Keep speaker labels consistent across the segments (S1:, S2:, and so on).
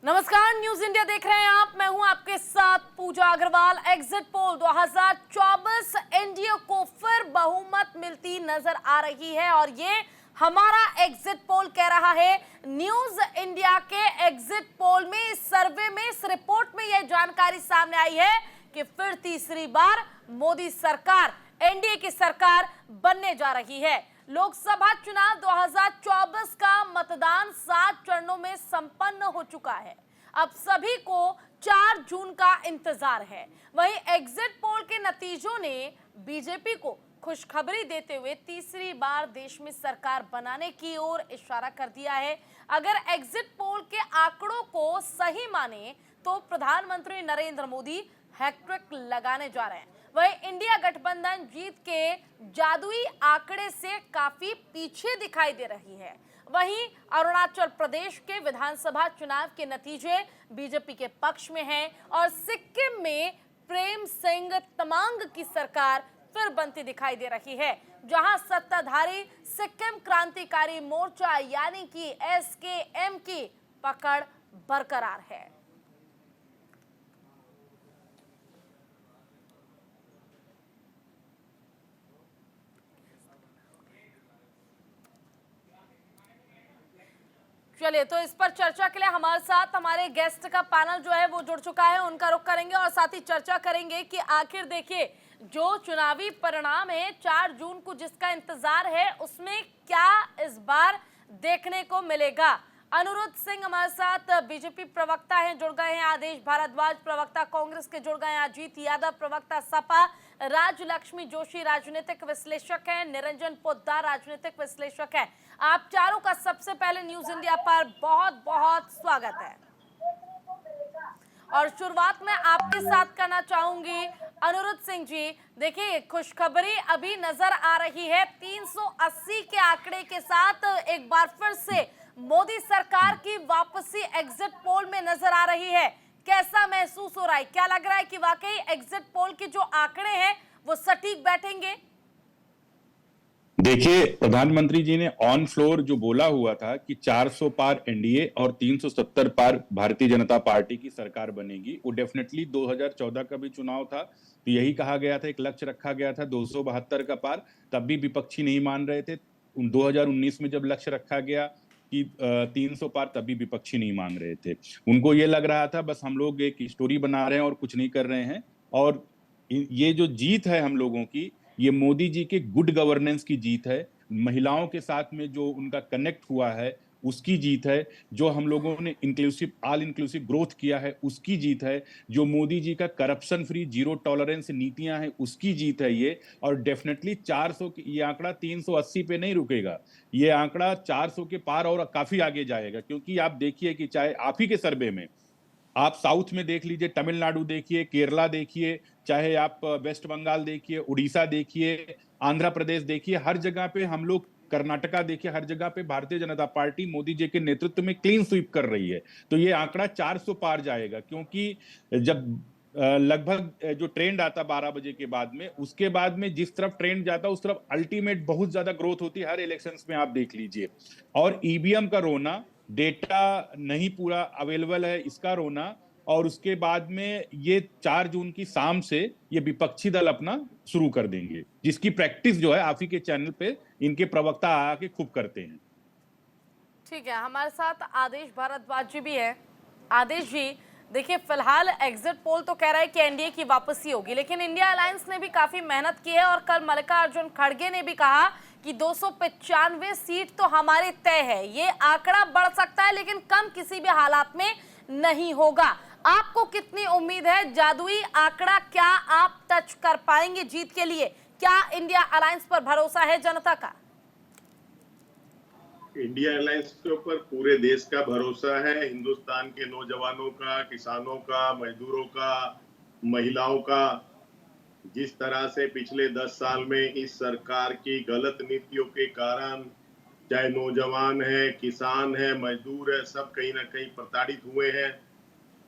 S1: नमस्कार, news India देख रहे हैं आप। मैं हूं आपके साथ पूजा अग्रवाल। एग्जिट पोल 2024 एनडीए को फिर बहुमत मिलती नजर आ रही है और ये हमारा एग्जिट पोल कह रहा है। न्यूज इंडिया के एग्जिट पोल में, इस सर्वे में, इस रिपोर्ट में यह जानकारी सामने आई है कि फिर तीसरी बार मोदी सरकार, एनडीए की सरकार बनने जा रही है। लोकसभा चुनाव 2024 का मतदान 7 चरणों में संपन्न हो चुका है। अब सभी को 4 जून का इंतजार है। वहीं एग्जिट पोल के नतीजों ने बीजेपी को खुशखबरी देते हुए तीसरी बार देश में सरकार बनाने की ओर इशारा कर दिया है। अगर एग्जिट पोल के आंकड़ों को सही माने तो प्रधानमंत्री नरेंद्र मोदी हैट्रिक लगाने जा रहे हैं। वहीं इंडिया गठबंधन जीत के जादुई आंकड़े से काफी पीछे दिखाई दे रही है। वहीं अरुणाचल प्रदेश के विधानसभा चुनाव के नतीजे बीजेपी के पक्ष में हैं और सिक्किम में प्रेम सिंह तमांग की सरकार फिर बनती दिखाई दे रही है, जहां सत्ताधारी सिक्किम क्रांतिकारी मोर्चा यानी कि एसकेएम की पकड़ बरकरार है। चलिए, तो इस पर चर्चा के लिए हमारे साथ हमारे गेस्ट का पैनल जो है वो जुड़ चुका है, उनका रुख करेंगे और साथ ही चर्चा करेंगे कि आखिर देखिए जो चुनावी परिणाम है 4 जून को जिसका इंतजार है उसमें क्या इस बार देखने को मिलेगा। अनुरुद्ध सिंह हमारे साथ बीजेपी प्रवक्ता हैं, जुड़ गए हैं। आदेश भारद्वाज प्रवक्ता कांग्रेस के जुड़ गए हैं। अजीत यादव प्रवक्ता सपा। राजलक्ष्मी जोशी राजनीतिक विश्लेषक हैं। निरंजन पोद्दार राजनीतिक विश्लेषक हैं। आप चारों का सबसे पहले न्यूज इंडिया पर बहुत बहुत स्वागत है और शुरुआत में आपके साथ करना चाहूंगी अनुरुद्ध सिंह जी। देखिए, खुशखबरी अभी नजर आ रही है। 380 के आंकड़े के साथ एक बार फिर से मोदी सरकार की वापसी एग्जिट पोल में नजर आ रही है। कैसा महसूस हो रहा है? क्या लग रहा है कि वाकई एग्जिट पोल के जो आंकड़े हैं वो सटीक बैठेंगे?
S2: देखिए, प्रधानमंत्री जी ने ऑन फ्लोर जो बोला हुआ था कि 400 पार एनडीए और 370 पार भारतीय जनता पार्टी की सरकार बनेगी, वो डेफिनेटली 2014 का भी चुनाव था तो यही कहा गया था, एक लक्ष्य रखा गया था 272 का पार। तब भी विपक्षी नहीं मान रहे थे। 2019 में जब लक्ष्य रखा गया कि 300 पार, तब भी विपक्षी नहीं मान रहे थे। उनको ये लग रहा था बस हम लोग एक स्टोरी बना रहे हैं और कुछ नहीं कर रहे हैं। और ये जो जीत है हम लोगों की, ये मोदी जी के गुड गवर्नेंस की जीत है। महिलाओं के साथ में जो उनका कनेक्ट हुआ है उसकी जीत है। जो हम लोगों ने ऑल इंक्लूसिव ग्रोथ किया है उसकी जीत है। जो मोदी जी का करप्शन फ्री जीरो टॉलरेंस नीतियां हैं उसकी जीत है ये। और डेफिनेटली 400 ये आंकड़ा 380 पे नहीं रुकेगा, ये आंकड़ा 400 के पार और काफी आगे जाएगा। क्योंकि आप देखिए कि चाहे आप ही के सर्वे में, आप साउथ में देख लीजिए, तमिलनाडु देखिए, केरला देखिए, चाहे आप वेस्ट बंगाल देखिए, उड़ीसा देखिए, आंध्र प्रदेश देखिए, हर जगह पे हम लोग, कर्नाटका देखिए, हर जगह पे भारतीय जनता पार्टी मोदी जी के नेतृत्व में क्लीन स्वीप कर रही है। तो ये आंकड़ा 400 पार जाएगा। क्योंकि जब लगभग जो ट्रेंड आता 12 बजे के बाद में, उसके बाद में जिस तरफ ट्रेंड जाता उस तरफ अल्टीमेट बहुत ज्यादा ग्रोथ होती है। हर इलेक्शंस में आप देख लीजिए। और ईवीएम का रोना, डेटा नहीं पूरा अवेलेबल है इसका रोना, और उसके बाद में ये 4 जून की शाम से ये विपक्षी दल अपना शुरू कर देंगे, जिसकी प्रैक्टिस जो है आप ही के चैनल पे इनके प्रवक्ता आके खूब करते हैं।
S1: ठीक है, हमारे साथ आदेश भारद्वाज जी भी है। आदेश जी, देखिए, फिलहाल एग्जिट पोल तो कह रहा है कि एनडीए की वापसी होगी, लेकिन इंडिया अलायंस ने भी काफी मेहनत की है और कल मल्लिकार्जुन खड़गे ने भी कहा कि 295 सीट तो हमारी तय है। ये आंकड़ा बढ़ सकता है लेकिन कम किसी भी हालात में नहीं होगा। आपको कितनी उम्मीद है? जादुई आंकड़ा क्या आप टच कर पाएंगे जीत के लिए? क्या इंडिया अलायंस पर भरोसा है जनता का?
S3: इंडिया एयरलाइंस के ऊपर पूरे देश का भरोसा है। हिंदुस्तान के नौजवानों का, किसानों का, मजदूरों का, महिलाओं का। जिस तरह से पिछले 10 साल में इस सरकार की गलत नीतियों के कारण चाहे नौजवान है, किसान है, मजदूर है, सब कहीं ना कहीं प्रताड़ित हुए हैं,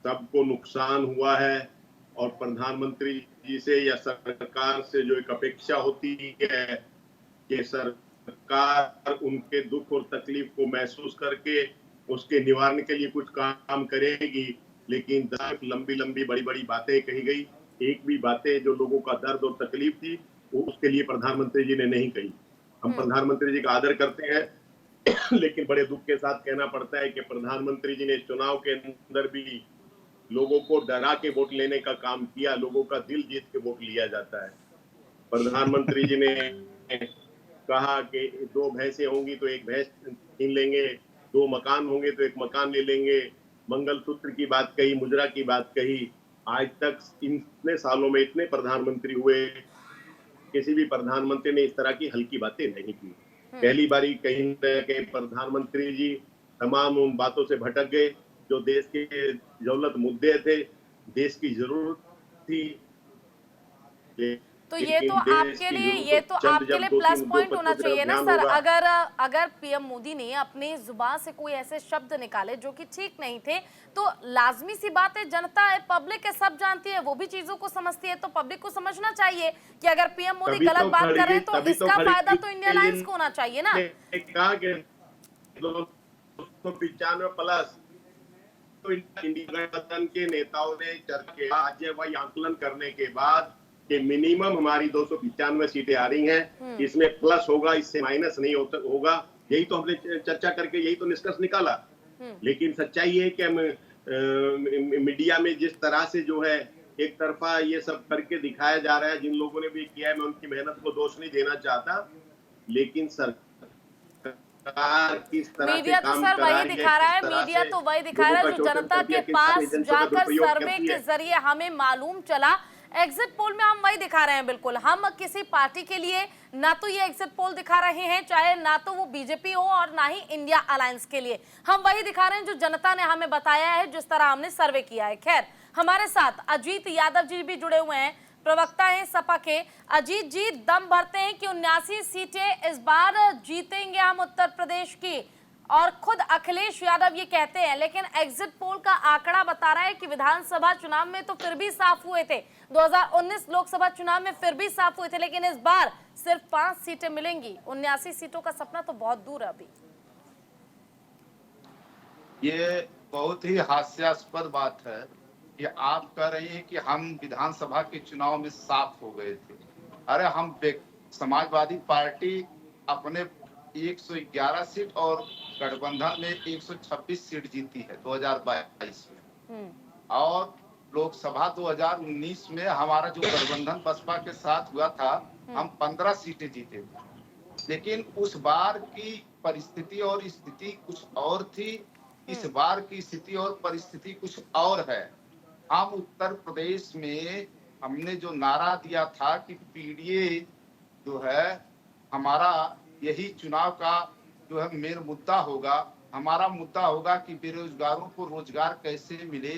S3: सबको नुकसान हुआ है। और प्रधानमंत्री जी से या सरकार से जो एक अपेक्षा होती है कि सरकार उनके दुख और तकलीफ को महसूस करके उसके निवारण के लिए कुछ काम करेगी, लेकिन लंबी लंबी बड़ी बड़ी बातें कही गई। एक भी बातें जो लोगों का दर्द और तकलीफ थी वो उसके लिए प्रधानमंत्री जी ने नहीं कही। हम प्रधानमंत्री जी का आदर करते हैं, लेकिन बड़े दुख के साथ कहना पड़ता है कि प्रधानमंत्री जी ने चुनाव के अंदर भी लोगों को डरा के वोट लेने का काम किया। लोगों का दिल जीत के वोट लिया जाता है। प्रधानमंत्री जी ने कहा कि 2 भैंसें होंगी तो एक भैंस छीन लेंगे, 2 मकान होंगे तो एक मकान ले लेंगे, मंगलसूत्र की बात कही, मुद्रा की बात कही। आज तक इतने सालों में इतने प्रधानमंत्री हुए, किसी भी प्रधानमंत्री ने इस तरह की हल्की बातें नहीं की। पहली बारी कहीं न कहीं प्रधानमंत्री जी तमाम उन बातों से भटक गए जो देश के जरूरत मुद्दे थे, देश की जरूरत थी।
S1: तो ये तो
S3: देश
S1: आपके
S3: की
S1: लिए
S3: जरूरत चंद जब
S1: प्लस
S3: 2-3
S1: पॉइंट होना
S3: उद्योगपतियों की तरफ
S1: चाहिए ना
S3: ध्यान
S1: सर।
S3: होगा।
S1: अगर अगर पीएम मोदी ने अपनी जुबान से कोई ऐसे शब्द निकाले जो कि ठीक नहीं थे, तो लाजमी सी बात है, जनता है, पब्लिक है, सब जानती है, वो भी चीजों को समझती है, तो पब्लिक को समझना चाहिए कि अगर पीएम मोदी गलत बात कर रहे हैं तो इसका फायदा तो इंडिया अलायंस को होना चाहिए ना।
S3: कहा कि 295 प्लस तो इंडिया गठबंधन के नेताओं ने चर्चा राज्यवाही आंकलन करने के बाद कि मिनिमम हमारी 295 सीटें आ रही हैं, इसमें प्लस होगा, इससे माइनस नहीं होगा। यही तो हमने चर्चा करके यही तो निष्कर्ष निकाला। लेकिन सच्चाई है कि हम मीडिया में जिस तरह से जो है एक तरफा ये सब करके दिखाया जा रहा है, जिन लोगों ने भी किया है, मैं उनकी मेहनत को दोष नहीं देना चाहता, लेकिन
S1: मीडिया तो सर वही दिखा रहा है, मीडिया तो वही दिखा रहा है जो जनता के पास जाकर सर्वे के जरिए हमें मालूम चला। एग्जिट पोल में हम वही दिखा रहे हैं। बिल्कुल, हम किसी पार्टी के लिए ना तो ये एग्जिट पोल दिखा रहे हैं, चाहे ना तो वो बीजेपी हो और ना ही इंडिया अलायंस के लिए, हम वही दिखा रहे हैं जो जनता ने हमें बताया है, जिस तरह हमने सर्वे किया है। खैर, हमारे साथ अजीत यादव जी भी जुड़े हुए हैं, प्रवक्ता हैं सपा के। अजीत जी, दम भरते हैं कि 79 सीटें इस बार जीतेंगे हम उत्तर प्रदेश की, और खुद अखिलेश यादव ये कहते हैं, लेकिन एग्जिट पोल का आंकड़ा बता रहा है कि विधानसभा चुनाव में तो फिर भी साफ हुए थे, 2019 लोकसभा चुनाव में फिर भी साफ हुए थे, लेकिन इस बार सिर्फ 5 सीटें मिलेंगी। 79 सीटों का सपना तो बहुत दूर है अभी।
S4: ये बहुत ही हास्यास्पद बात है कि आप कह रही हैं कि हम विधानसभा के चुनाव में साफ हो गए थे। अरे हम समाजवादी पार्टी अपने 111 सीट और गठबंधन में 126 सीट जीती है 2022 में, और लोकसभा 2019 में हमारा जो गठबंधन बसपा के साथ हुआ था, हम 15 सीटें जीते थे। लेकिन उस बार की परिस्थिति और स्थिति कुछ और थी, इस बार की स्थिति और परिस्थिति कुछ और है। हम उत्तर प्रदेश में हमने जो नारा दिया था कि पीडीए जो है हमारा यही चुनाव का जो है मेन मुद्दा होगा, हमारा मुद्दा होगा कि बेरोजगारों को रोजगार कैसे मिले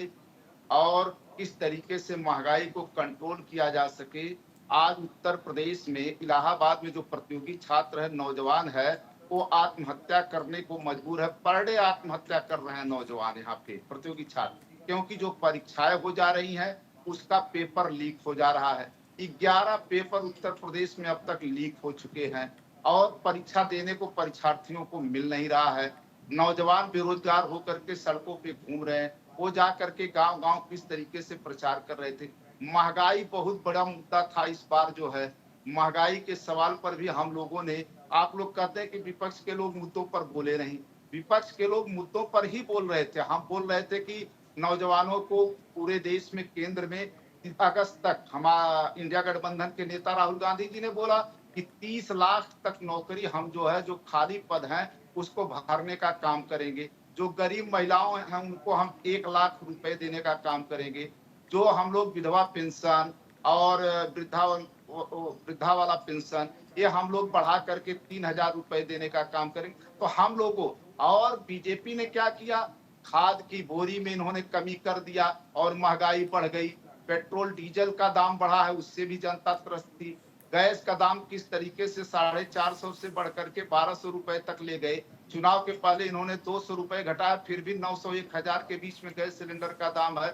S4: और किस तरीके से महंगाई को कंट्रोल किया जा सके। आज उत्तर प्रदेश में इलाहाबाद में जो प्रतियोगी छात्र है, नौजवान है, वो आत्महत्या करने को मजबूर है। पर डे आत्महत्या कर रहे हैं नौजवान यहाँ पे प्रतियोगी छात्र, क्योंकि जो परीक्षाएं हो जा रही हैं उसका पेपर लीक हो जा रहा है। 11 पेपर उत्तर प्रदेश में अब तक लीक हो चुके हैं और परीक्षा देने को परीक्षार्थियों को मिल नहीं रहा है। नौजवान बेरोजगार होकर के सड़कों पे घूम रहे हैं। वो जा करके गांव गांव किस तरीके से प्रचार कर रहे थे। महंगाई बहुत बड़ा मुद्दा था इस बार जो है। महंगाई के सवाल पर भी हम लोगों ने, आप लोग कहते हैं कि विपक्ष के लोग मुद्दों पर बोले नहीं, विपक्ष के लोग मुद्दों पर ही बोल रहे थे। हम बोल रहे थे कि नौजवानों को पूरे देश में केंद्र में अगस्त तक, हमारा इंडिया गठबंधन के नेता राहुल गांधी जी ने बोला कि 30 लाख तक नौकरी हम जो है, जो खाली पद हैं उसको भरने का काम करेंगे। जो गरीब महिलाओं हैं उनको हम 1 लाख रुपए देने का काम करेंगे। जो हम लोग विधवा पेंशन और वृद्धा वाला पेंशन, ये हम लोग बढ़ा करके 3000 रुपए देने का काम करेंगे। तो हम लोगों, और बीजेपी ने क्या किया, खाद की बोरी में इन्होंने कमी कर दिया और महंगाई बढ़ गई। पेट्रोल डीजल का दाम बढ़ा है, उससे भी जनता त्रस्त थी। गैस का दाम किस तरीके से 450 से बढ़कर के 1200 रुपए तक ले गए। चुनाव के पहले इन्होंने 200 रुपए घटाया, फिर भी 900 1000 के बीच में गैस सिलेंडर का दाम है।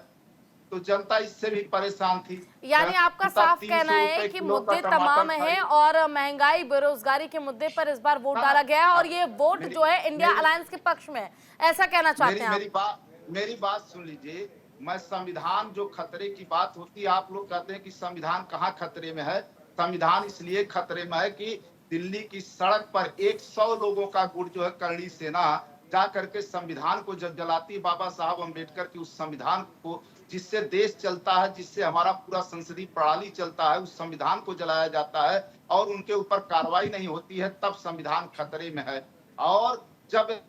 S4: तो जनता इससे भी परेशान थी।
S1: यानी आपका
S4: जनता
S1: साफ
S4: 300
S1: कहना है
S4: रुपए
S1: कि
S4: किलो का
S1: मुद्दे
S4: टमाटर
S1: तमाम
S4: खाई।
S1: हैं और महंगाई बेरोजगारी के मुद्दे पर इस बार वोट डाला गया है और ये वोट जो है इंडिया अलायंस के पक्ष में है, ऐसा कहना चाहते हैं आप?
S4: मेरी बात सुन लीजिए। मैं संविधान जो खतरे की बात होती है, आप लोग कहते हैं कि संविधान कहाँ खतरे में है। संविधान इसलिए खतरे में है कि दिल्ली की सड़क पर 100 लोगों का गुट जो है करणी सेना जा करके संविधान को जब जलाती, बाबा साहब अम्बेडकर की उस संविधान को जिससे देश चलता है, जिससे हमारा पूरा संसदीय प्रणाली चलता है, उस संविधान को जलाया जाता है और उनके ऊपर कार्रवाई नहीं होती है, तब संविधान खतरे में है। और जब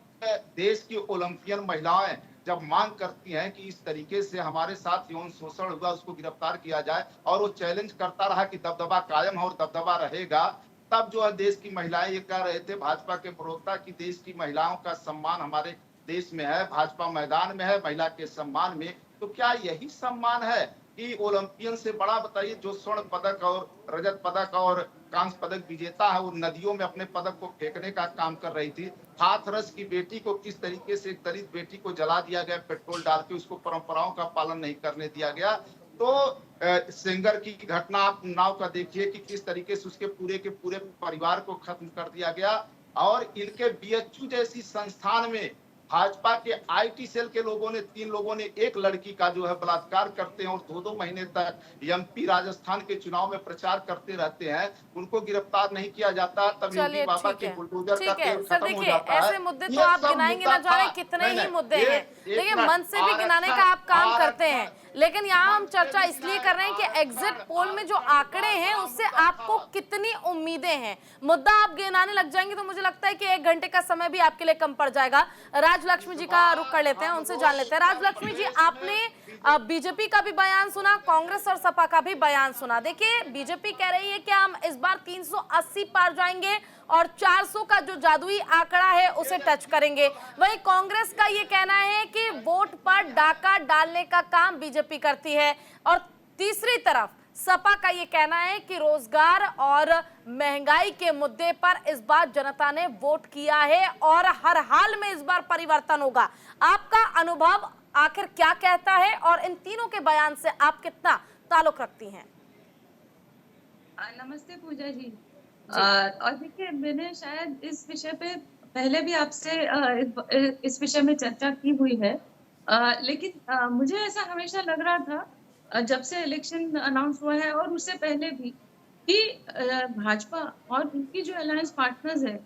S4: देश की ओलंपियन महिलाएं जब मांग करती हैं कि इस तरीके से हमारे साथ यौन शोषण हुआ, उसको गिरफ्तार किया जाए, और वो चैलेंज करता रहा कि दबदबा कायम है और दबदबा रहेगा, तब जो है देश की महिलाएं ये कह रहे थे, भाजपा के प्रवक्ता, की देश की महिलाओं का सम्मान हमारे देश में है, भाजपा मैदान में है महिला के सम्मान में। तो क्या यही सम्मान है कि ओलंपियन से बड़ा बताइए, जो स्वर्ण पदक और रजत पदक और कांस्य पदक विजेता है, वो नदियों में अपने पदक को फेंकने का काम कर रही थी। हाथरस की बेटी को किस तरीके से, एक दलित बेटी को जला दिया गया पेट्रोल डाल के, उसको परंपराओं का पालन नहीं करने दिया गया। तो सेंगर की घटना आप नाव का देखिए कि किस तरीके से उसके पूरे के पूरे परिवार को खत्म कर दिया गया। और इनके बीएचयू जैसी संस्थान में भाजपा के आईटी सेल के लोगों ने, 3 लोगों ने एक लड़की का जो है बलात्कार करते हैं और 2-2 महीने तक एमपी राजस्थान के चुनाव में प्रचार करते रहते हैं, उनको गिरफ्तार नहीं किया जाता। तब योगी बाबा के बुलडोजर का तेल खत्म हो जाता है।
S1: ऐसे मुद्दे तो आप गिनाएंगे ना जाने कितने ही मुद्दे हैं, देखिए मन से भी गिनाने का आप काम करते हैं, लेकिन यहाँ हम चर्चा इसलिए कर रहे हैं कि एग्जिट पोल में जो आंकड़े हैं उससे आपको कितनी उम्मीदें हैं। मुद्दा आप गिनाने लग जाएंगे तो मुझे लगता है कि 1 घंटे का समय भी आपके लिए कम पड़ जाएगा। राजलक्ष्मी जी का रुख कर लेते हैं, उनसे जान लेते हैं। राजलक्ष्मी जी, आपने बीजेपी का भी बयान सुना, कांग्रेस और सपा का भी बयान सुना। देखिए, बीजेपी कह रही है कि हम इस बार 380 पार जाएंगे और 400 का जो जादुई आंकड़ा है उसे टच करेंगे। वहीं कांग्रेस का ये कहना है कि वोट पर डाका डालने का काम बीजेपी करती है, और तीसरी तरफ सपा का ये कहना है कि रोजगार और महंगाई के मुद्दे पर इस बार जनता ने वोट किया है और हर हाल में इस बार परिवर्तन होगा। आपका अनुभव आखिर क्या कहता है और इन तीनों के बयान से आप कितना ताल्लुक रखती हैं?
S5: नमस्ते पूजा जी। और देखिए, मैंने शायद इस विषय पे पहले भी आपसे इस विषय में चर्चा की हुई है, लेकिन मुझे ऐसा हमेशा लग रहा था जब से इलेक्शन अनाउंस हुआ है और उससे पहले भी कि भाजपा और उनकी जो अलायंस पार्टनर्स है,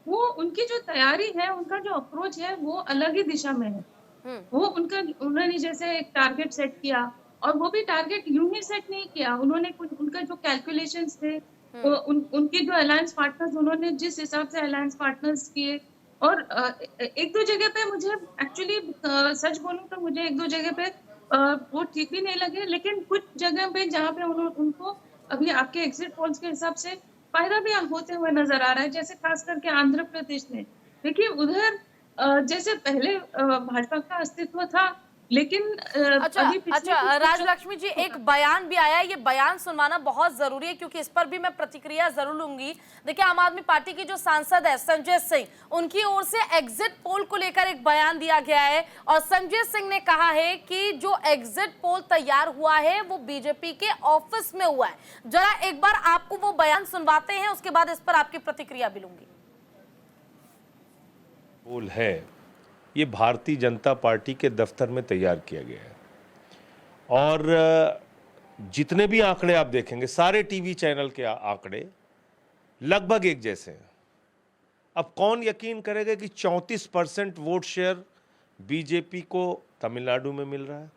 S5: वो उनकी जो तैयारी है, उनका जो अप्रोच है, वो अलग ही दिशा में है। वो उन्होंने जैसे एक टारगेट सेट किया, और वो भी टारगेट यूं ही सेट नहीं किया, उन्होंने कुछ उनका जो कैलकुलेशंस थे, उनके जो अलायंस पार्टनर्स, उन्होंने जिस हिसाब से अलायंस पार्टनर्स किए, और 1-2 जगह पे मुझे एक्चुअली सच बोलूं तो मुझे 1-2 जगह पे वो ठीक भी नहीं लगे, लेकिन कुछ जगह पे जहाँ पे उनको अभी आपके एग्जिट पोल्स के हिसाब से फायदा भी होते हुए नजर आ रहा है। जैसे खास करके आंध्र प्रदेश में देखिए, उधर जैसे पहले भाजपा का अस्तित्व था, लेकिन
S1: अच्छा राजलक्ष्मी जी, एक बयान भी आया है, ये बयान सुनवाना बहुत जरूरी है क्योंकि इस पर भी मैं प्रतिक्रिया जरूर लूंगी। देखिए, आम आदमी पार्टी की जो सांसद है संजय सिंह, उनकी ओर से एग्जिट पोल को लेकर एक बयान दिया गया है और संजय सिंह ने कहा है कि जो एग्जिट पोल तैयार हुआ है वो बीजेपी के ऑफिस में हुआ है। जरा एक बार आपको वो बयान सुनवाते हैं, उसके बाद इस पर आपकी प्रतिक्रिया भी लूंगी।
S6: पोल है, ये भारतीय जनता पार्टी के दफ्तर में तैयार किया गया है, और जितने भी आंकड़े आप देखेंगे, सारे टीवी चैनल के आंकड़े लगभग एक जैसे हैं। अब कौन यकीन करेगा कि 34% वोट शेयर बीजेपी को तमिलनाडु में मिल रहा है?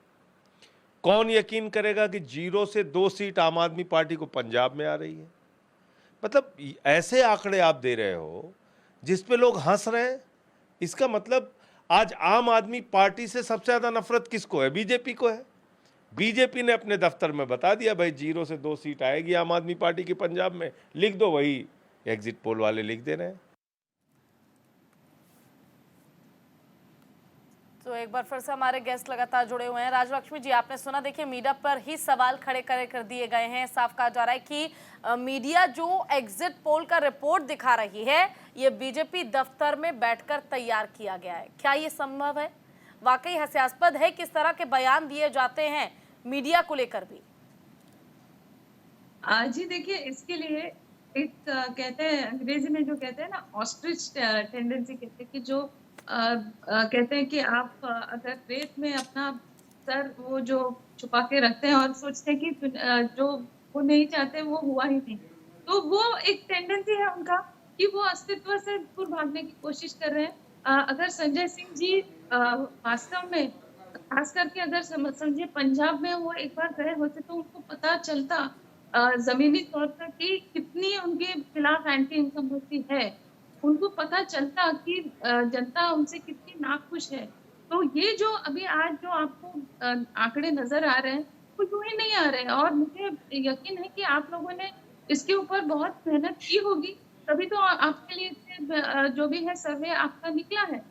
S6: कौन यकीन करेगा कि 0 से 2 सीट आम आदमी पार्टी को पंजाब में आ रही है? मतलब ऐसे आंकड़े आप दे रहे हो जिस पे लोग हंस रहे हैं। इसका मतलब आज आम आदमी पार्टी से सबसे ज्यादा नफरत किसको है? बीजेपी को है। बीजेपी ने अपने दफ्तर में बता दिया, भाई 0 से 2 सीट आएगी आम आदमी पार्टी की पंजाब में, लिख दो। वही एग्जिट पोल वाले लिख दे रहे हैं।
S1: तो एक बार फिर से हमारे गेस्ट लगातार जुड़े हुए हैं। राजलक्ष्मी जी, आपने सुना, देखिए मीडिया पर ही सवाल खड़े कर दिए गए हैं। साफ कहा जा रहा है कि मीडिया जो एग्जिट पोल का रिपोर्ट दिखा रही है, ये बीजेपी दफ्तर में बैठकर तैयार किया गया है। क्या ये संभव है? वाकई हास्यास्पद है किस तरह के बयान दिए जाते हैं मीडिया को लेकर भी?
S5: जी देखिए, इसके लिए एक कहते हैं अंग्रेजी में जो कहते हैं ना ऑस्ट्रिच टेंडेंसी, कहते हैं कि जो कहते हैं कि आप अगर रेत में अपना सर वो जो छुपा के रखते हैं और सोचते हैं कि जो वो नहीं चाहते वो हुआ ही नहीं, तो वो एक टेंडेंसी है उनका कि वो अस्तित्व से दूर भागने की कोशिश कर रहे हैं। अगर संजय सिंह जी वास्तव में खास करके अगर समझिए पंजाब में वो एक बार गए होते तो उनको पता चलता जमीनी तौर पर कि कितनी उनके खिलाफ एंटी इनकम्बेंसी है। उनको पता चलता कि जनता उनसे कितनी नाखुश है। तो ये जो अभी आज जो आपको आंकड़े नजर आ रहे हैं, वो यूं ही नहीं आ रहे हैं और मुझे यकीन है कि आप लोगों ने इसके ऊपर बहुत मेहनत की होगी, तभी तो आपके लिए जो भी है सर्वे आपका निकला है।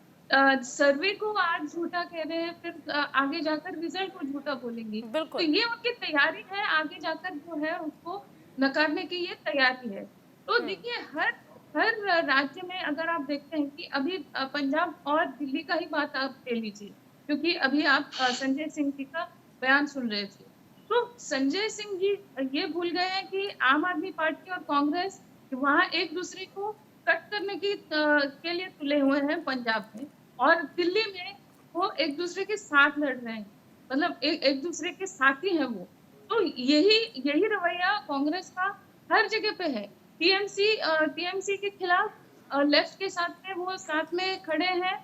S5: सर्वे को आज झूठा कह रहे हैं, फिर आगे जाकर रिजल्ट को झूठा बोलेंगे। तो
S1: बिल्कुल।
S5: ये उनकी तैयारी है, आगे जाकर जो है उसको नकारने की ये तैयारी है। तो देखिए हर हर राज्य में अगर आप देखते हैं कि अभी पंजाब और दिल्ली का ही बात आप ले लीजिए, क्योंकि अभी आप संजय सिंह जी का बयान सुन रहे थे। तो संजय सिंह जी ये भूल गए हैं कि आम आदमी पार्टी और कांग्रेस वहाँ एक दूसरे को कट करने की के लिए तुले हुए हैं पंजाब में, और दिल्ली में वो एक दूसरे के साथ लड़ रहे हैं, मतलब एक दूसरे के साथी हैं वो। तो यही रवैया कांग्रेस का हर जगह पे है। टीएमसी के खिलाफ लेफ्ट के साथ में वो साथ में खड़े हैं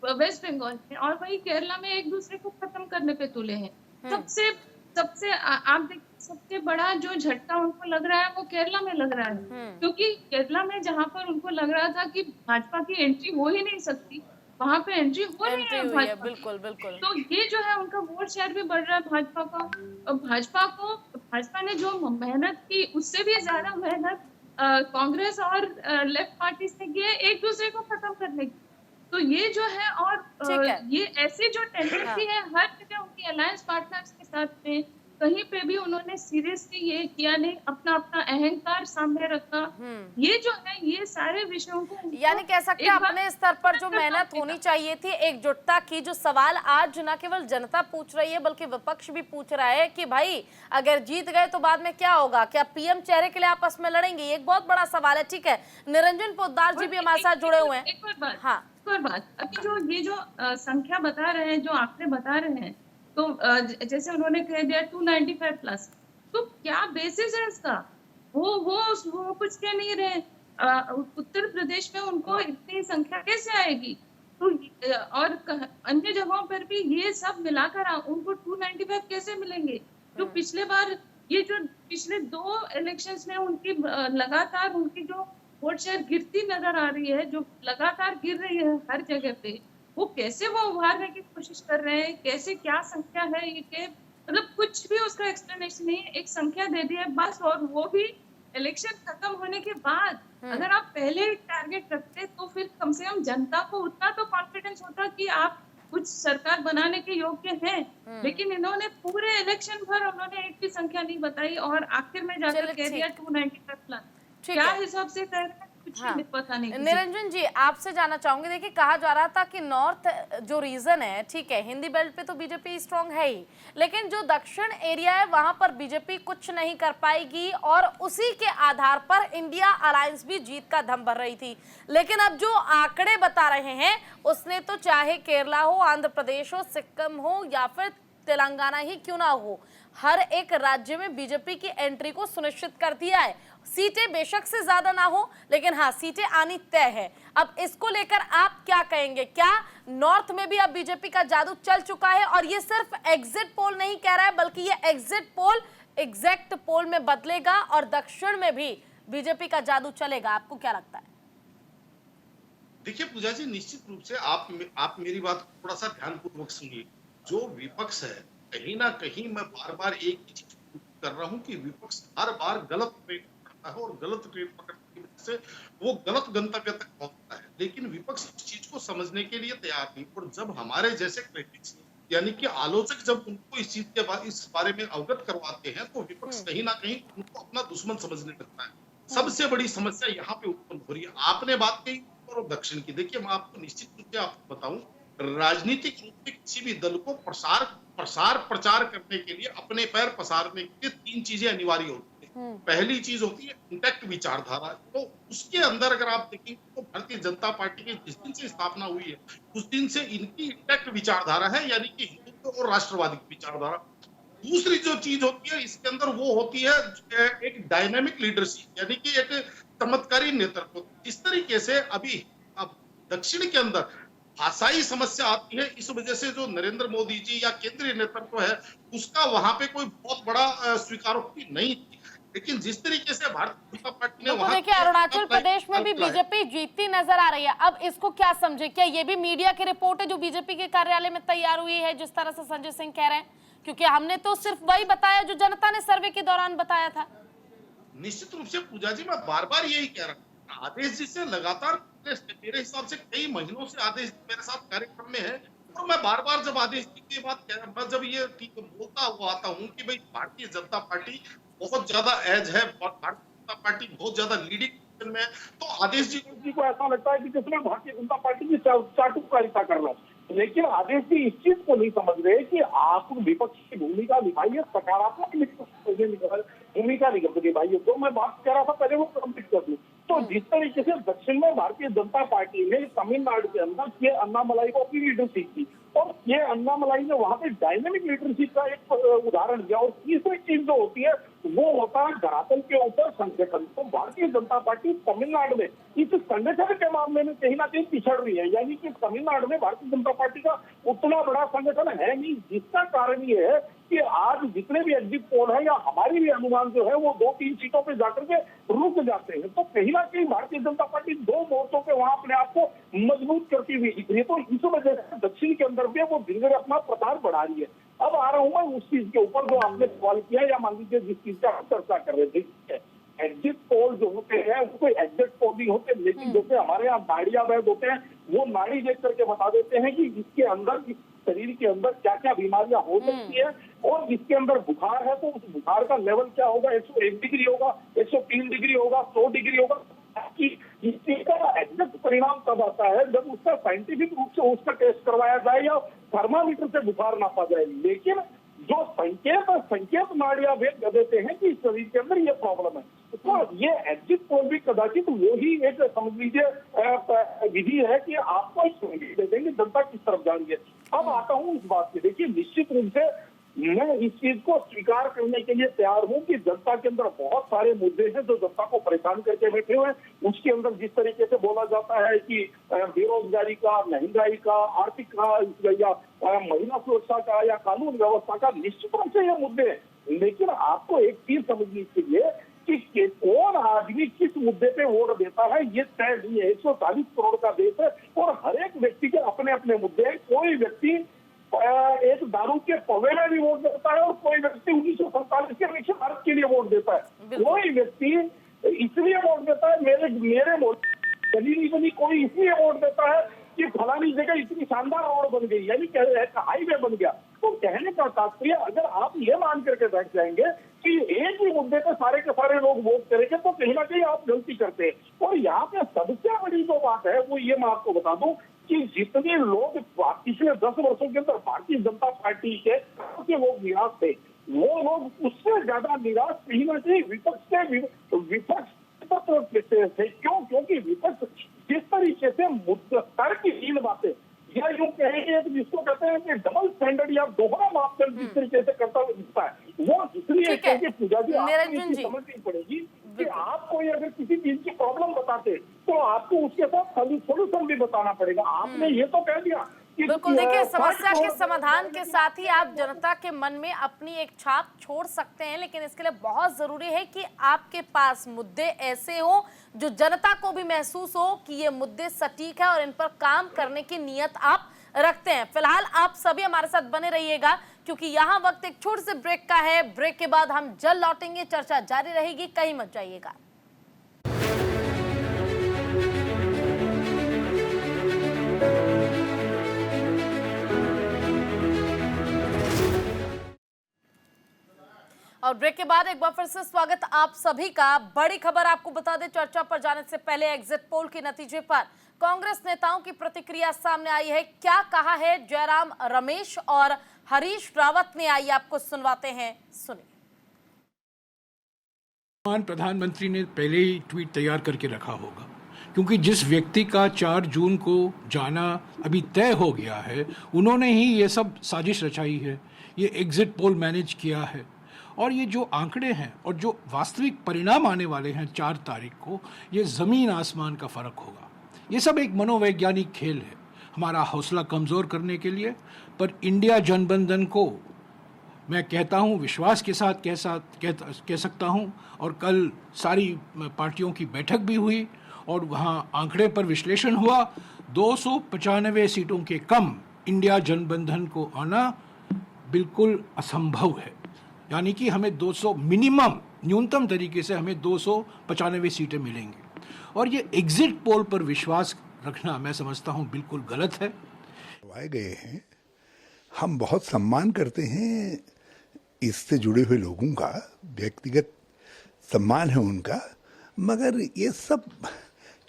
S5: वेस्ट बंगाल में, और वही केरला में एक दूसरे को खत्म करने पे तुले हैं। सबसे सबसे आप देखिए सबसे बड़ा जो झटका उनको लग रहा है वो केरला में लग रहा है, क्योंकि केरला में जहां पर उनको लग रहा था कि भाजपा की एंट्री हो ही नहीं सकती, वहां पे एंट्री हो रही है भाजपा।
S1: बिल्कुल बिल्कुल।
S5: तो ये जो है उनका वोट शेयर भी बढ़ रहा है भाजपा का। और भाजपा ने जो मेहनत की उससे भी ज्यादा मेहनत कांग्रेस और लेफ्ट पार्टी ने की है एक दूसरे को खत्म करने की। तो ये जो है और ये ऐसी जो टेंडेंसी है हर जगह उनकी अलायंस पार्टनर्स के साथ में, कहीं पे भी उन्होंने सीरियसली ये किया नहीं, अपना अपना अहंकार सामने रखा। ये जो है ये सारे विषयों को
S1: यानी कह सकते हैं अपने स्तर पर जो मेहनत होनी चाहिए थी, एकजुटता की, जो सवाल आज न केवल जनता पूछ रही है बल्कि विपक्ष भी पूछ रहा है कि भाई अगर जीत गए तो बाद में क्या होगा, क्या पीएम चेहरे के लिए आपस में लड़ेंगे, ये एक बहुत बड़ा सवाल है। ठीक है, निरंजन पोद्दार जी भी हमारे साथ जुड़े हुए हैं।
S5: एक और बात अभी ये जो संख्या बता रहे हैं, जो आंकड़े बता रहे हैं, तो जैसे उन्होंने कह दिया 295 प्लस, तो क्या बेसिस है इसका? वो कुछ कह नहीं रहे। उत्तर प्रदेश में उनको इतनी संख्या कैसे आएगी? तो और अन्य जगहों पर भी ये सब मिलाकर उनको 295 कैसे मिलेंगे? जो पिछले बार ये जो पिछले 2 इलेक्शंस में उनकी लगातार उनकी जो वोट शेयर गिरती नजर आ रही है, जो लगातार गिर रही है हर जगह पे, वो कैसे वो उभारने की कोशिश कर रहे हैं, कैसे क्या संख्या है ये के मतलब कुछ भी उसका एक्सप्लेनेशन नहीं है। एक संख्या दे दी है बस, और वो भी इलेक्शन खत्म होने के बाद। अगर आप पहले टारगेट रखते तो फिर कम से कम जनता को उतना तो कॉन्फिडेंस होता कि आप कुछ सरकार बनाने के योग्य हैं। लेकिन इन्होंने पूरे इलेक्शन भर उन्होंने एक भी संख्या नहीं बताई और आखिर में जाकर कह दिया 295 प्लस। क्या हिसाब से कर रहे हैं कुछ पता नहीं।
S1: निरंजन जी आपसे जानना चाहूंगी, देखिए कहा जा रहा था कि नॉर्थ जो रीजन है, ठीक है, हिंदी बेल्ट पे तो बीजेपी स्ट्रांग है ही, लेकिन जो दक्षिण एरिया है वहां पर बीजेपी कुछ नहीं कर पाएगी और उसी के आधार पर इंडिया अलायंस भी जीत का दम भर रही थी। लेकिन अब जो आंकड़े बता रहे हैं उसने तो चाहे केरला हो, आंध्र प्रदेश हो, सिक्किम हो या फिर तेलंगाना ही क्यों ना हो, हर एक राज्य में बीजेपी की एंट्री को सुनिश्चित कर दिया है। सीटें बेशक से ज्यादा ना हो, लेकिन हाँ सीटें आनी तय है। अब इसको लेकर आप क्या कहेंगे? क्या नॉर्थ में भी अब बीजेपी का जादू चल चुका है और ये सिर्फ एग्जिट पोल नहीं कह रहा है बल्कि ये एग्जिट पोल एग्जैक्ट पोल में बदलेगा और दक्षिण में भी बीजेपी का जादू चलेगा? आपको क्या लगता है?
S7: देखिए पूजा जी, निश्चित रूप से आप मेरी बात थोड़ा सा ध्यानपूर्वक सुनिए। जो विपक्ष है, कहीं ना कहीं मैं बार बार एक ही चीज कर रहा हूं कि विपक्ष हर बार गलत ट्रेन पकड़ता है और गलत ट्रेन पकड़ने की वजह से वो गलत गंतव्य तक पहुंचता है। लेकिन विपक्ष इस चीज को समझने के लिए तैयार नहीं, और जब हमारे जैसे क्रिटिक्स यानी कि आलोचक जब उनको इस चीज के बाद इस बारे में अवगत करवाते हैं तो विपक्ष कहीं ना कहीं उनको अपना दुश्मन समझने लगता है। सबसे बड़ी समस्या यहाँ पे उत्पन्न हो रही है। आपने बात कही और दक्षिण की, देखिए मैं आपको निश्चित रूप से आपको बताऊं, राजनीतिक रूप में किसी भी दल को प्रसार प्रचार करने के लिए, अपने पैर पसारने के लिए 3 चीजें अनिवार्य होती है। पहली चीज होती है इंटैक्ट विचारधारा। तो उसके अंदर अगर आप देखेंगे तो भारतीय जनता पार्टी की जिस दिन से स्थापना हुई है उस दिन से इनकी इंटैक्ट विचारधारा है, यानी कि हिंदुत्व और राष्ट्रवादी विचारधारा। दूसरी जो चीज होती है इसके अंदर वो होती है एक डायनामिक लीडरशिप, यानी कि एक चमत्कारी नेतृत्व। जिस तरीके से अभी अब दक्षिण के अंदर भाषाई समस्या आती है, इस वजह से जो नरेंद्र मोदी जी या केंद्रीय नेतृत्व है उसका वहां पे कोई बहुत बड़ा स्वीकारोक्ति नहीं थी। लेकिन जिस तरीके से भारतीय जनता पार्टी ने वहां
S1: देखिए अरुणाचल प्रदेश में भी बीजेपी जीतती नजर आ रही है, अब इसको क्या समझे? क्या ये भी मीडिया की रिपोर्ट है जो बीजेपी के कार्यालय में तैयार हुई है, जिस तरह से संजय सिंह कह रहे हैं? क्योंकि हमने तो सिर्फ वही बताया जो जनता ने सर्वे के दौरान बताया था।
S7: निश्चित रूप से पूजा जी, मैं बार बार यही कह रहा हूँ, आदेश जी से लगातार मेरे हिसाब से कई महीनों से आदेश मेरे साथ कार्यक्रम में है, और मैं बार बार जब आदेश जी की बात कह रहा हूँ, जब ये बोलता हुआ आता हूँ कि भाई भारतीय जनता पार्टी बहुत ज्यादा एज है, भारतीय जनता पार्टी बहुत ज्यादा लीडिंग में है, तो आदेश जी को ऐसा लगता है कि जिसमें भारतीय जनता पार्टी की चाटुकारिता कर रहा है। लेकिन आदेश जी इस चीज को नहीं समझ रहे कि आप विपक्ष की भूमिका निभाइए, सकारात्मक भूमिका निभाइए। तो मैं बात कर रहा था, पहले वो कंप्लीट कर दूं। तो जिस तरीके से दक्षिण में भारतीय जनता पार्टी ने तमिलनाडु के अंदर के अन्नामलाई को अपनी लीडरशिप की, और ये अन्नामलाई ने वहां पे डायनेमिक लीडरशिप का एक उदाहरण दिया। और तीसरी चीज जो होती है वो होता है धरातल के ऊपर संगठन। तो भारतीय जनता पार्टी तमिलनाडु में इस संगठन के मामले में कहीं ना कहीं पिछड़ रही है, यानी कि तमिलनाडु में भारतीय जनता पार्टी का उतना बड़ा संगठन है नहीं, जिसका कारण ये है कि आज जितने भी एग्जिट पोल है या हमारी भी अनुमान जो है वो 2-3 सीटों पे जाकर के रुक जाते हैं। तो कहीं ना कहीं भारतीय जनता पार्टी 2 मोर्चों पे वहां अपने आप को मजबूत करती हुई दिख रही है। तो इस वजह से दक्षिण के अंदर भी वो धीरे धीरे अपना प्रचार बढ़ा रही है। अब आ रहा हूं मैं उस चीज के ऊपर जो आपने सवाल किया, या मान लीजिए जिस चीज का चर्चा कर रहे थे। एग्जिट पोल जो होते हैं वो कोई एग्जिट पोल नहीं होते, लेकिन जैसे हमारे यहाँ नाड़िया वैद होते हैं, वो नाड़ी देख करके बता देते हैं कि इसके अंदर शरीर के अंदर क्या क्या बीमारियां हो सकती है, और जिसके अंदर बुखार है तो उस बुखार का लेवल क्या होगा, 101 डिग्री होगा, 103 डिग्री होगा, 100 डिग्री होगा। कि इस चीज का एग्जैक्ट परिणाम तब आता है जब उसका साइंटिफिक रूप से उसका टेस्ट करवाया जाए या थर्मामीटर से बुखार नापा जाए। लेकिन जो संकेत नाड़िया वेद देते हैं कि शरीर के अंदर ये प्रॉब्लम है, तो ये एग्जिट पोल भी कदाचित वो ही एक समझ लीजिए विधि है कि आपको संकेत दे देंगे जनता किस तरफ जा रही है। अब आता हूँ इस बात पे। देखिए निश्चित रूप से मैं इस चीज को स्वीकार करने के लिए तैयार हूं कि जनता के अंदर बहुत सारे मुद्दे हैं जो जनता को परेशान करके बैठे हुए हैं। उसके अंदर जिस तरीके से बोला जाता है कि बेरोजगारी का, महंगाई का, आर्थिक का, या महिला सुरक्षा का, या कानून व्यवस्था का, निश्चित रूप से ये मुद्दे हैं। लेकिन आपको एक चीज समझनी चाहिए कि कौन आदमी किस मुद्दे पे वोट देता है ये तय नहीं है। 140 करोड़ का देश है और हर एक व्यक्ति के अपने अपने मुद्दे हैं। कोई व्यक्ति एक दारू के पवे में भी वोट देता है और कोई व्यक्ति 1947 के इलेक्शन भारत के लिए वोट देता है। कोई व्यक्ति इसलिए वोट देता है मेरे गली नहीं बनी, कोई इसलिए वोट देता है कि फलानी जगह इतनी शानदार रोड बन गई, यानी हाईवे बन गया। तो कहने का तात्पर्य अगर आप ये मान करके बैठ जाएंगे कि एक ही मुद्दे पे सारे के सारे लोग वोट करेंगे तो कहीं ना कहीं आप गलती करते हैं। और यहाँ पे सबसे बड़ी जो बात है वो ये मैं आपको बता दूं कि जितने लोग पिछले 10 वर्षों के अंदर भारतीय जनता पार्टी के लोग निराश थे, वो लोग उससे ज्यादा निराश कहीं ना कहीं विपक्ष थे। क्यों? क्योंकि विपक्ष जिस तरीके से तर्कहीन बातें, या यूं कहेंगे जिसको कहते हैं कि डबल स्टैंडर्ड या दोहरा मापदंड जिस तरीके से करता हुआ दिखता है, वो इसलिए क्योंकि पूजा जी आपको समझनी पड़ेगी कि आपको अगर किसी चीज की प्रॉब्लम बताते तो आपको उसके साथ सोल्यूशन भी बताना पड़ेगा। आपने ये तो कह दिया कि
S1: बिल्कुल। देखिए समस्या के समाधान के साथ ही आप जनता के मन में अपनी एक छाप छोड़ सकते हैं, लेकिन इसके लिए बहुत जरूरी है कि आपके पास मुद्दे ऐसे हो जो जनता को भी महसूस हो कि ये मुद्दे सटीक है और इन पर काम करने की नीयत आप रखते हैं। फिलहाल आप सभी हमारे साथ बने रहिएगा क्योंकि यहाँ वक्त एक छोटे से ब्रेक का है। ब्रेक के बाद हम जल्द लौटेंगे, चर्चा जारी रहेगी, कहीं मत जाइएगा। और ब्रेक के बाद एक बार फिर से स्वागत आप सभी का। बड़ी खबर आपको बता दें, चर्चा पर जाने से पहले एग्जिट पोल के नतीजे पर कांग्रेस नेताओं की प्रतिक्रिया सामने आई है। क्या कहा है जयराम रमेश और हरीश रावत ने। आइए आपको सुनवाते हैं, सुनिए।
S8: प्रधानमंत्री ने पहले ही ट्वीट तैयार करके रखा होगा, क्योंकि जिस व्यक्ति का 4 जून को जाना अभी तय हो गया है, उन्होंने ही ये सब साजिश रचाई है, ये एग्जिट पोल मैनेज किया है। और ये जो आंकड़े हैं और जो वास्तविक परिणाम आने वाले हैं 4 तारीख को, ये ज़मीन आसमान का फ़र्क होगा। ये सब एक मनोवैज्ञानिक खेल है हमारा हौसला कमज़ोर करने के लिए। पर इंडिया जनबंधन को मैं कहता हूँ, विश्वास के साथ कह सकता हूँ। और कल सारी पार्टियों की बैठक भी हुई और वहाँ आंकड़े पर विश्लेषण हुआ। 295 सीटों के कम इंडिया जनबंधन को आना बिल्कुल असंभव है। यानी कि हमें 200 मिनिमम, न्यूनतम तरीके से हमें 295 सीटें मिलेंगी। और ये एग्जिट पोल पर विश्वास रखना मैं समझता हूँ बिल्कुल गलत है।
S9: आए गए हैं, हम बहुत सम्मान करते हैं इससे जुड़े हुए लोगों का, व्यक्तिगत सम्मान है उनका, मगर ये सब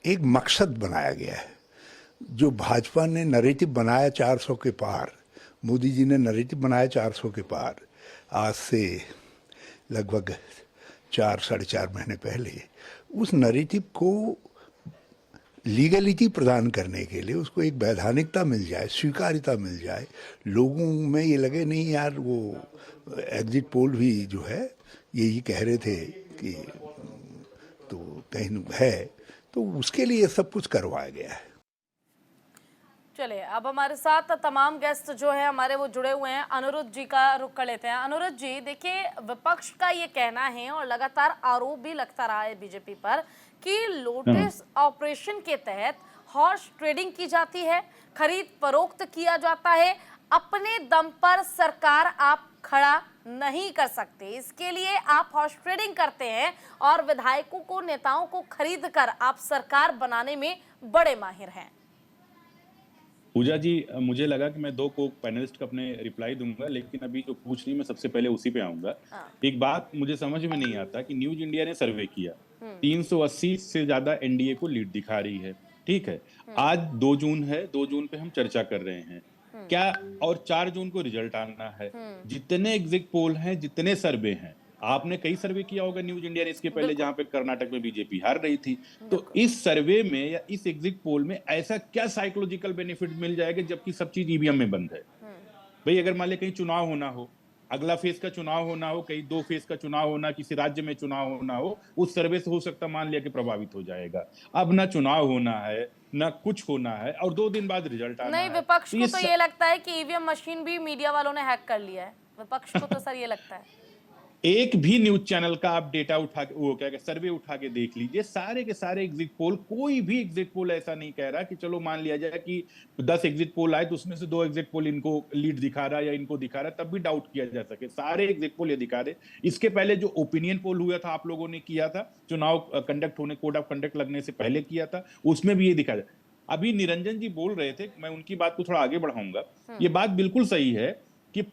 S9: एक मकसद बनाया गया है। जो भाजपा ने नैरेटिव बनाया 400 के पार, मोदी जी ने नैरेटिव बनाया 400 के पार, आज से लगभग 4-4.5 महीने पहले, उस नैरेटिव को लीगलिटी प्रदान करने के लिए, उसको एक वैधानिकता मिल जाए, स्वीकार्यता मिल जाए, लोगों में ये लगे नहीं यार वो एग्जिट पोल भी जो है यही कह रहे थे कि तो कहीं है, तो उसके लिए सब कुछ करवाया गया है।
S1: चलिए, अब हमारे साथ तमाम गेस्ट जो है हमारे वो जुड़े हुए हैं। अनुरुद्ध जी का रुख कर लेते हैं। अनुरुद्ध जी, देखिए विपक्ष का ये कहना है और लगातार आरोप भी लगता रहा है बीजेपी पर कि लोटस ऑपरेशन के तहत हॉर्स ट्रेडिंग की जाती है, खरीद फरोख्त किया जाता है। अपने दम पर सरकार आप खड़ा नहीं कर सकते, इसके लिए आप हॉर्स ट्रेडिंग करते हैं और विधायकों को, नेताओं को खरीद कर आप सरकार बनाने में बड़े माहिर हैं।
S2: पूजा जी, मुझे लगा कि मैं 2 को पैनलिस्ट का अपने रिप्लाई दूंगा, लेकिन अभी जो पूछ रही मैं सबसे पहले उसी पे आऊंगा। एक बात मुझे समझ में नहीं आता कि न्यूज इंडिया ने सर्वे किया, 380 से ज्यादा एनडीए को लीड दिखा रही है, ठीक है। आज 2 जून है, 2 जून पे हम चर्चा कर रहे हैं क्या, और 4 जून को रिजल्ट आना है। जितने एग्जिट पोल हैं, जितने सर्वे हैं, आपने कई सर्वे किया होगा न्यूज इंडिया ने इसके पहले, जहां पे कर्नाटक में बीजेपी हार रही थी। तो इस सर्वे में या इस एग्जिट पोल में ऐसा क्या साइकोलॉजिकल बेनिफिट मिल जाएगा जबकि सब चीज ईवीएम में बंद है? भाई अगर मान ले कहीं चुनाव होना हो, अगला फेज का चुनाव होना हो, कहीं 2 फेज का चुनाव होना, किसी राज्य में चुनाव होना हो, उस सर्वे से हो सकता मान लिया कि प्रभावित हो जाएगा। अब ना चुनाव होना है, ना कुछ होना है, और 2 दिन बाद रिजल्ट आना है।
S1: नहीं, विपक्ष को तो ये लगता है कि ईवीएम मशीन भी मीडिया वालों ने हैक कर लिया है। विपक्ष को तो सर ये लगता है।
S2: एक भी न्यूज चैनल का आप डेटा उठा के, वो क्या सर्वे उठा के देख लीजिए, सारे के सारे एग्जिट पोल, कोई भी एग्जिट पोल ऐसा नहीं कह रहा कि चलो मान लिया जाए कि 10 एग्जिट पोल आए तो उसमें से 2 एग्जिट पोल इनको लीड दिखा रहा है या इनको दिखा रहा है, तब भी डाउट किया जा सके। सारे एग्जिट पोल ये दिखा रहे। इसके पहले जो ओपिनियन पोल हुआ था, आप लोगों ने किया था, चुनाव कंडक्ट होने, कोड ऑफ कंडक्ट लगने से पहले किया था, उसमें भी ये दिखा था। अभी निरंजन जी बोल रहे थे, मैं उनकी बात को थोड़ा आगे बढ़ाऊंगा। ये बात बिल्कुल सही है कि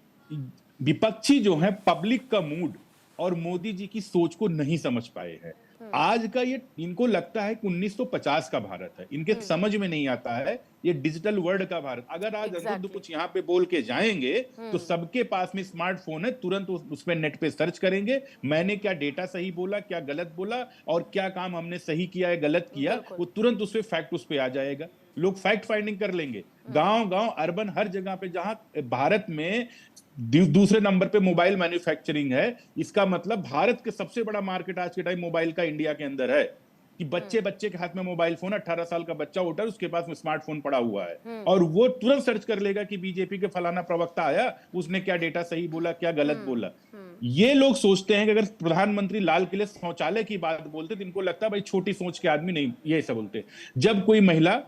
S2: विपक्षी जो है पब्लिक का मूड और मोदी जी की सोच को नहीं समझ पाए हैं। आज का ये, इनको लगता है कि 1950 का भारत है, इनके समझ में नहीं आता है ये डिजिटल वर्ल्ड का भारत। अगर आज अनुरुद्ध कुछ यहाँ पे बोल के जाएंगे तो सबके पास में स्मार्टफोन है, तुरंत उसमें नेट पे सर्च करेंगे, मैंने क्या डेटा सही बोला, क्या गलत बोला, और क्या काम हमने सही किया है, गलत किया, वो तुरंत उस पे फैक्ट उस पे आ जाएगा। लोग फैक्ट फाइंडिंग कर लेंगे। गांव अर्बन हर जगह पे जहां भारत में दूसरे नंबर पे मोबाइल मैन्युफैक्चरिंग है, इसका मतलब भारत के सबसे बड़ा मार्केट आज के टाइम मोबाइल का इंडिया के अंदर है। कि बच्चे के हाथ में मोबाइल फोन, 18 साल का बच्चा उठा है, उसके पास में स्मार्टफोन पड़ा हुआ है, और वो तुरंत सर्च कर लेगा कि बीजेपी के फलाना प्रवक्ता आया, उसने क्या डेटा सही बोला, क्या गलत बोला। ये लोग सोचते हैं कि अगर प्रधानमंत्री लाल किले शौचालय की बात बोलते तो इनको लगता है भाई छोटी सोच के आदमी नहीं, ये ऐसा बोलते। जब कोई महिला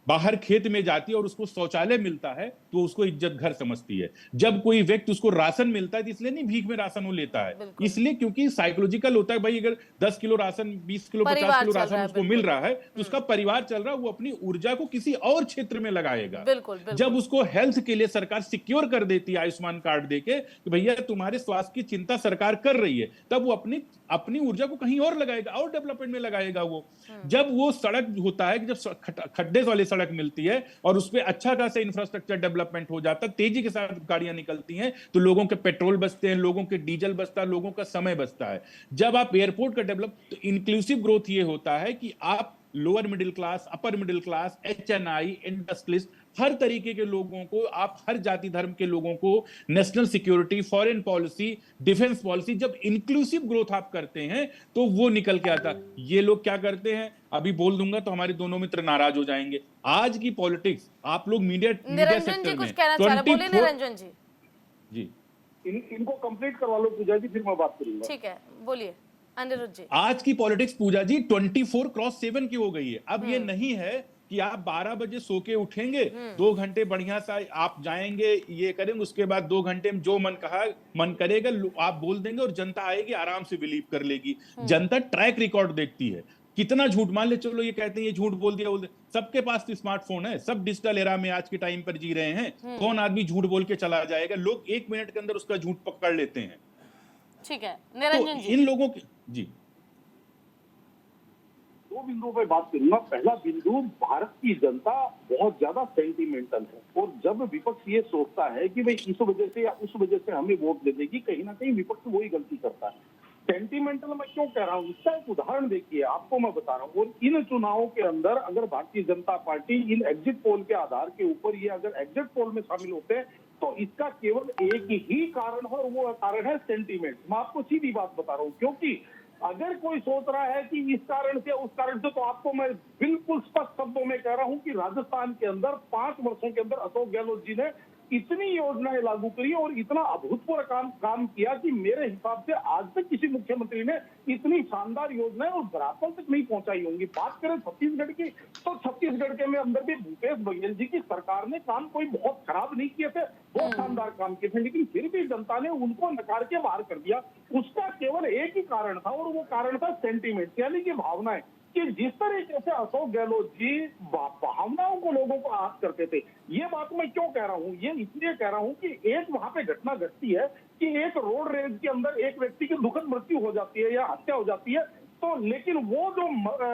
S2: बाहर खेत में जाती है और उसको शौचालय मिलता है तो उसको इज्जत घर समझती है। जब कोई व्यक्ति उसको राशन मिलता है तो इसलिए नहीं भीख में राशन वो लेता है, इसलिए क्योंकि साइकोलॉजिकल होता है भाई अगर 10 kilo ration, 20 kilo, 50 kilo ration उसको मिल रहा है तो उसका परिवार चल रहा है, वो अपनी ऊर्जा को किसी और क्षेत्र में लगाएगा। जब उसको हेल्थ के लिए सरकार सिक्योर कर देती है आयुष्मान कार्ड देके कि भैया तुम्हारे स्वास्थ्य की चिंता सरकार कर रही है, तब वो अपनी ऊर्जा को कहीं और लगाएगा और डेवलपमेंट में लगाएगा। वो जब वो सड़क होता है, जब खड्डे वाली सड़क मिलती है और उस पर अच्छा खासा इंफ्रास्ट्रक्चर डेवलप डेवलपमेंट हो जाता, तेजी के साथ गाड़ियां निकलती हैं, तो लोगों के पेट्रोल बचते हैं, लोगों के डीजल बचता है, लोगों का समय बचता है। जब आप एयरपोर्ट का डेवलप, तो इंक्लूसिव ग्रोथ ये होता है कि आप lower middle class, upper middle class, HNI, industrialist, हर तरीके के लोगों को, आप हर जाति धर्म के लोगों को national security, foreign policy, defence policy, जब इंक्लूसिव ग्रोथ आप करते हैं तो वो निकल के आता। ये लोग क्या करते हैं, अभी बोल दूंगा तो हमारे दोनों मित्र नाराज हो जाएंगे। आज की पॉलिटिक्स, आप लोग मीडिया
S1: निरंजन जी
S2: सेक्टर
S1: कुछ
S2: में
S1: कहना चाह रहे, बोलिए
S2: 24
S1: निरंजन जी।
S2: जी
S10: इनको कंप्लीट करवा लो पूजा जी, फिर मैं बात करूंगा।
S1: ठीक है, बोलिए अनिरुद्ध जी।
S2: आज की पॉलिटिक्स पूजा जी 24x7 की हो गई है। अब ये नहीं है कि आप 12 बजे सो के उठेंगे, 2 घंटे बढ़िया सा आप जाएंगे, ये करेंगे, उसके बाद 2 घंटे में जो मन कहा मन करेगा आप बोल देंगे और जनता आएगी आराम से बिलीव कर लेगी। जनता ट्रैक रिकॉर्ड देखती है, कितना झूठ, मान ले चलो ये कहते हैं ये झूठ बोल दिया, सबके पास तो स्मार्टफोन है, सब डिजिटल एरा में आज के टाइम पर जी रहे हैं। कौन आदमी झूठ बोल के चला जाएगा, लोग 1 मिनट के अंदर उसका झूठ पकड़ लेते हैं।
S1: ठीक है
S2: तो
S1: निरंजन जी,
S2: इन लोगों के जी
S10: दो बिंदुओं पे बात करूंगा। पहला बिंदु, भारत की जनता बहुत ज्यादा सेंटिमेंटल है, और जब विपक्ष ये सोचता है कि भाई इस वजह से या उस वजह से हमें वोट दे देगी, कहीं ना कहीं विपक्ष वही गलती करता है। सेंटिमेंटल मैं क्यों कह रहा हूँ, इसका एक उदाहरण देखिए, आपको मैं बता रहा हूँ। और इन चुनावों के अंदर अगर भारतीय जनता पार्टी इन एग्जिट पोल के आधार के ऊपर ये अगर एग्जिट पोल में शामिल होते हैं, तो इसका केवल एक ही कारण है, और वो कारण है सेंटीमेंट। मैं आपको सीधी बात बता रहा हूँ, क्योंकि अगर कोई सोच रहा है कि इस कारण से उस कारण से, तो आपको मैं बिल्कुल स्पष्ट शब्दों में कह रहा हूं कि राजस्थान के अंदर 5 वर्षों के अंदर अशोक गहलोत जी ने इतनी योजनाएं लागू करी और इतना अभूतपूर्व काम किया कि मेरे हिसाब से आज तक किसी मुख्यमंत्री ने इतनी शानदार योजनाएं और धरातल तक नहीं पहुंचाई होंगी। बात करें छत्तीसगढ़ की, तो छत्तीसगढ़ के में अंदर भी भूपेश बघेल जी की सरकार ने काम कोई बहुत खराब नहीं किए थे, बहुत शानदार काम किए थे, लेकिन फिर भी जनता ने उनको नकार के बाहर कर दिया। उसका केवल एक ही कारण था, और वो कारण था सेंटीमेंट, यानी कि भावनाएं। कि जिस तरीके से अशोक गहलोत जी भावनाओं को लोगों को आहत करते थे, ये बात मैं क्यों कह रहा हूँ, ये इसलिए कह रहा हूँ कि एक वहां पे घटना घटती है कि एक रोड रेज के अंदर एक व्यक्ति की दुखद मृत्यु हो जाती है या हत्या हो जाती है, तो लेकिन वो जो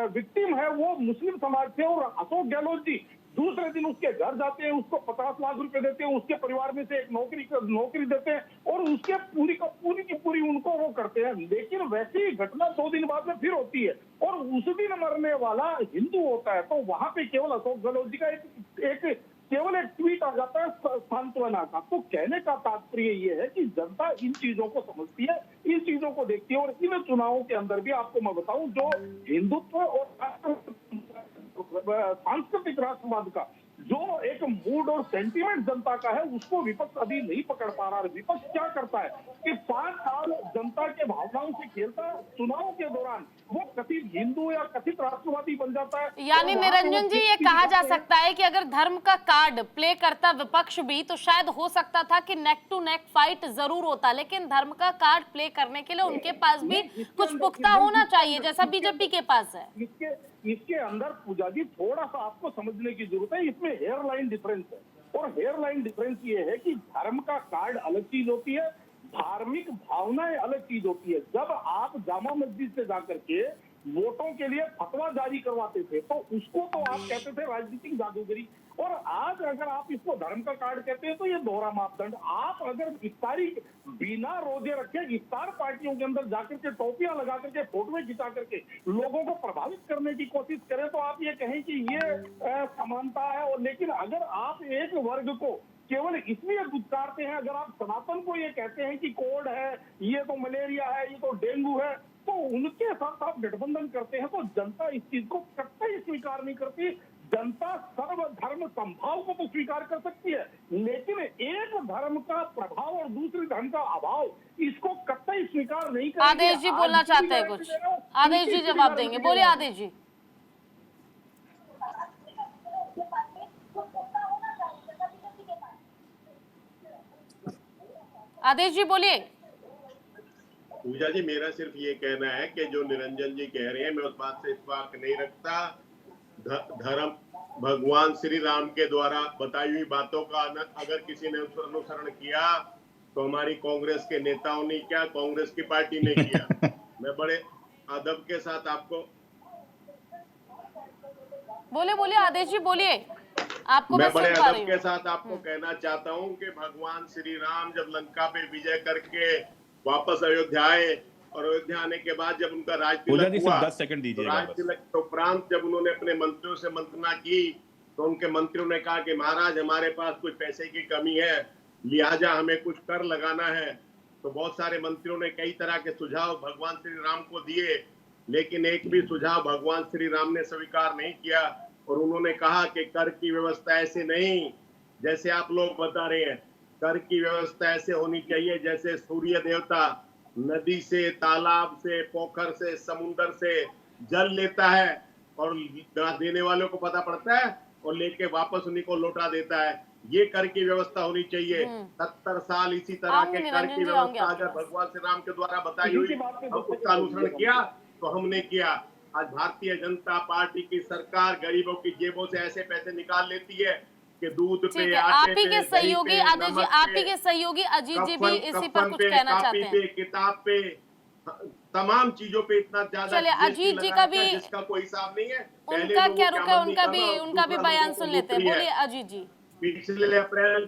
S10: विक्टिम है वो मुस्लिम समाज से, और अशोक गहलोत जी दूसरे दिन उसके घर जाते हैं, उसको 50 लाख रुपए देते हैं, उसके परिवार में से एक नौकरी देते हैं, और उसके पूरी की पूरी उनको वो करते हैं। लेकिन वैसी ही घटना 2 दिन बाद में फिर होती है, और उस दिन मरने वाला हिंदू होता है, तो वहां पे केवल अशोक गहलोत जी का केवल एक ट्वीट आ जाता है सांत्वना का। तो कहने का तात्पर्य ये है कि जनता इन चीजों को समझती है, इन चीजों को देखती है, और इन चुनावों के अंदर भी आपको मैं बताऊं, जो हिंदुत्व और सांस्कृतिक राष्ट्रवाद का जो एक मूड और सेंटीमेंट जनता का है, उसको विपक्ष अभी नहीं पकड़ पा रहा है। विपक्ष क्या करता है कि 5 साल जनता के भावनाओं से खेलता है, चुनाव के दौरान वो कथित हिंदू या कथित राष्ट्रवादी बन जाता है।
S1: यानी निरंजन जी, ये कहा जा सकता है कि अगर धर्म का कार्ड प्ले करता विपक्ष भी, तो शायद हो सकता था कि नेक टू नेक फाइट जरूर होता, लेकिन धर्म का कार्ड प्ले करने के लिए उनके पास भी कुछ पुख्ता होना चाहिए, जैसा बीजेपी के पास है।
S10: इसके अंदर पूजा जी थोड़ा सा आपको समझने की जरूरत है, इसमें हेयरलाइन डिफरेंस है, और हेयरलाइन डिफरेंस ये है कि धर्म का कार्ड अलग चीज होती है, धार्मिक भावनाएं अलग चीज होती है। जब आप जामा मस्जिद से जाकर के वोटों के लिए फतवा जारी करवाते थे, तो उसको तो आप कहते थे राजनीतिक जादूगरी, और आज अगर आप इसको धर्म का कार्ड कहते हैं तो ये दोहरा मापदंड। आप अगर इफ्तारी बिना रोजे रखे इफ्तार पार्टियों के अंदर जाकर के टोपियां लगा करके फोटोएं खिंचा करके लोगों को प्रभावित करने की कोशिश करें, तो आप ये कहें कि ये समानता है। और लेकिन अगर आप एक वर्ग को केवल इसलिए दुत्कारते हैं, अगर आप सनातन को ये कहते हैं कि कोड है, ये तो मलेरिया है, ये तो डेंगू है, तो उनके साथ आप गठबंधन करते हैं, तो जनता इस चीज को कतई स्वीकार नहीं करती। जनता सर्वधर्म समभाव को तो स्वीकार कर सकती है, लेकिन एक धर्म का प्रभाव और दूसरे धर्म का अभाव, इसको कतई स्वीकार नहीं करेगी।
S1: आदेश जी बोलना चाहते हैं कुछ, आदेश जी जवाब देंगे, बोलिए आदेश जी। आदेश जी बोलिए।
S3: पूजा जी, मेरा सिर्फ ये कहना है कि जो निरंजन जी कह रहे हैं, मैं उस बात से इत्तेफाक नहीं रखता। धर्म भगवान श्री राम के द्वारा बताई हुई बातों का अगर किसी ने अनुसरण किया, तो हमारी कांग्रेस के नेताओं ने क्या, कांग्रेस की पार्टी ने किया। मैं बड़े अदब के साथ आपको
S1: बोले आदेश जी बोलिए। आपको
S3: मैं बड़े
S1: सुन पा
S3: अदब
S1: रही
S3: के
S1: हूँ।
S3: साथ आपको कहना चाहता हूं कि भगवान श्री राम जब लंका पे विजय करके वापस अयोध्या आए और अयोध्या आने के बाद जब उनका राज
S2: पूजा
S3: तिलक
S2: जी
S3: हुआ,
S2: सिर्फ 10 सेकंड
S3: तो
S2: दीजिएगा
S3: राज
S2: बस।
S3: तिलक के उपरांत जब उन्होंने अपने मंत्रियों से मंत्रणा की तो उनके मंत्रियों ने कहा कि महाराज हमारे पास कुछ पैसे की कमी है, लिहाजा हमें कुछ कर लगाना है। तो बहुत सारे मंत्रियों ने कई तरह के सुझाव भगवान श्री राम को दिए, लेकिन एक भी सुझाव भगवान श्री राम ने स्वीकार नहीं किया और उन्होंने कहा कि कर की व्यवस्था ऐसे नहीं जैसे आप लोग बता रहे हैं। कर की व्यवस्था ऐसे होनी चाहिए जैसे सूर्य देवता नदी से, तालाब से, पोखर से, समुद्र से जल लेता है और देने वालों को पता पड़ता है और लेके वापस उन्हीं को लौटा देता है। ये कर की व्यवस्था होनी चाहिए। 70 साल इसी तरह के कर की व्यवस्था अगर भगवान श्री राम के द्वारा बताई हुई और उसका अनुसरण किया तो हमने किया। आज भारतीय जनता पार्टी की सरकार गरीबों की जेबों से ऐसे पैसे निकाल लेती है कि दूध पे,
S1: आप
S3: आटे
S1: ही के
S3: पे,
S1: सहयोगी
S3: दही पे,
S1: आदित्य जी,
S3: नमक
S1: आप
S3: पे,
S1: ही के सहयोगी अजीत जी भी इसी पर
S3: कफन
S1: कुछ
S3: पे,
S1: कहना चाहते
S3: कॉपी
S1: हैं।
S3: पे, किताब पे, तमाम चीजों पे इतना ज्यादा
S1: चलिए
S3: GST
S1: अजीत जी
S3: लगा
S1: का
S3: रखा है
S1: भी,
S3: जिसका कोई हिसाब नहीं है। पहले
S1: उनका
S3: लोगों
S1: क्या
S3: की
S1: रुक है,
S3: आमदनी
S1: उनका
S3: कम
S1: भी
S3: है और
S1: उनका भी
S3: दूसरा
S1: बयान
S3: लोगों को
S1: सुन लेते हैं।
S3: लूट रही है।
S1: बोलिए अजीत जी।
S3: पिछले अप्रैल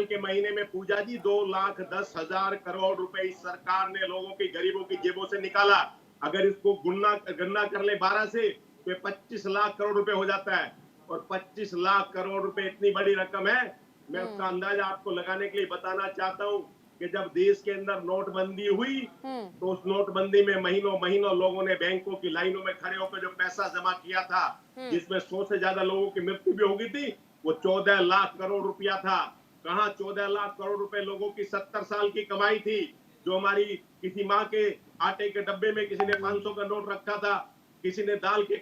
S3: के महीने में पूजा जी 2,10,000 करोड़ रुपए इस सरकार ने लोगों की, गरीबों की जेबों से निकाला। अगर इसको गणना कर ले 12 से तो 25 लाख करोड़ रुपए हो जाता है और 25 लाख करोड़ रुपए इतनी बड़ी रकम है। मैं उसका अंदाजा आपको लगाने के लिए बताना चाहता हूँ कि जब देश के अंदर नोटबंदी हुई तो उस नोटबंदी में महीनों महीनों लोगों ने बैंकों की लाइनों में खड़े होकर जो पैसा जमा किया था, जिसमें 100 से ज्यादा लोगों की मृत्यु भी हो गई थी, वो 14 लाख करोड़ रुपया था। कहाँ 14 लाख करोड़ रुपए लोगों की 70 साल की कमाई थी, जो हमारी किसी माँ के आटे के डब्बे में किसी ने 500 का नोट रखा था, किसी ने दाल के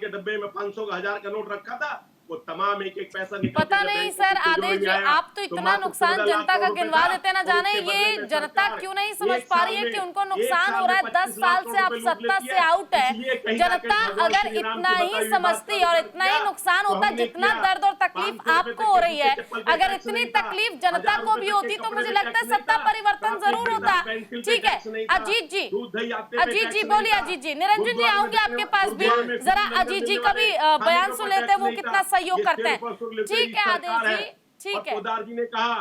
S3: डब्बे में 500 का 1000 का नोट रखा था, वो तमाम एक एक पैसा निकल
S1: पता नहीं सर आदेश जी, आप तो इतना नुकसान जनता का गिनवा देते ना जाने, ये जनता क्यों नहीं समझ पा रही है कि उनको नुकसान हो रहा है। 10 साल से आप सत्ता से आउट है। जनता अगर इतना ही समझती और इतना ही नुकसान होता जितना दर्द और तकलीफ आपको हो रही है, अगर इतनी तकलीफ जनता को भी होती तो मुझे लगता है सत्ता परिवर्तन जरूर होता। ठीक है अजीत जी बोलिए। अजीत जी, निरंजन जी आऊंगे आपके पास भी, जरा अजीत जी का भी बयान सुन लेते हैं, वो कितना सहयोग करते हैं। ठीक है आदेश जी, ठीक है।
S3: पोदार जी ने कहा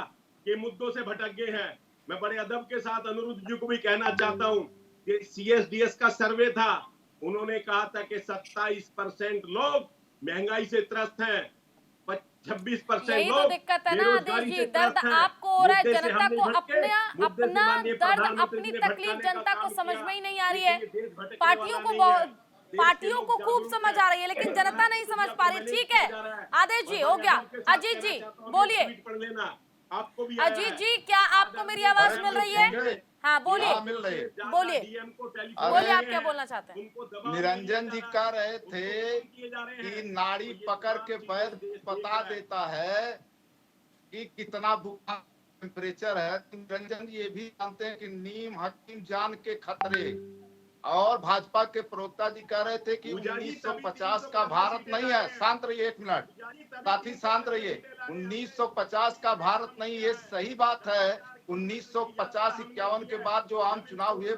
S3: कि मुद्दों से भटक गए हैं। मैं बड़े अदब के साथ अनिरुद्ध जी को भी कहना चाहता हूं कि CSDS का सर्वे था, उन्होंने कहा था कि 27% लोग महंगाई से त्रस्त हैं, 26%
S1: लोग, तो दिक्कत है ना आदेश जी, दर्द आपको हो रहा है, जनता को अपना दर्द, अपनी तकलीफ जनता को समझ में ही नहीं आ रही है। पार्टियों को खूब समझ आ रही है लेकिन जनता नहीं समझ पा रही है। ठीक है आदेश जी, हो गया। अजीत जी बोलिए। अजीत जी, क्या आपको मेरी आवाज मिल रही है? हाँ बोलिए,
S4: मिल रही है।
S1: बोलिए आप क्या बोलना चाहते हैं?
S4: निरंजन जी कह रहे थे कि नाड़ी पकड़ के पैर बता देता है कि कितना बुखार टेम्परेचर है। निरंजन जी ये भी जानते हैं कि नीम हकीम जान के खतरे। और भाजपा के प्रवक्ता जी कह रहे थे कि 1950 का भारत नहीं है। शांत रहिए, 1 मिनट साथी, शांत रहिए। 1950 का भारत नहीं, ये सही बात है। 1950-51 के बाद जो आम चुनाव हुए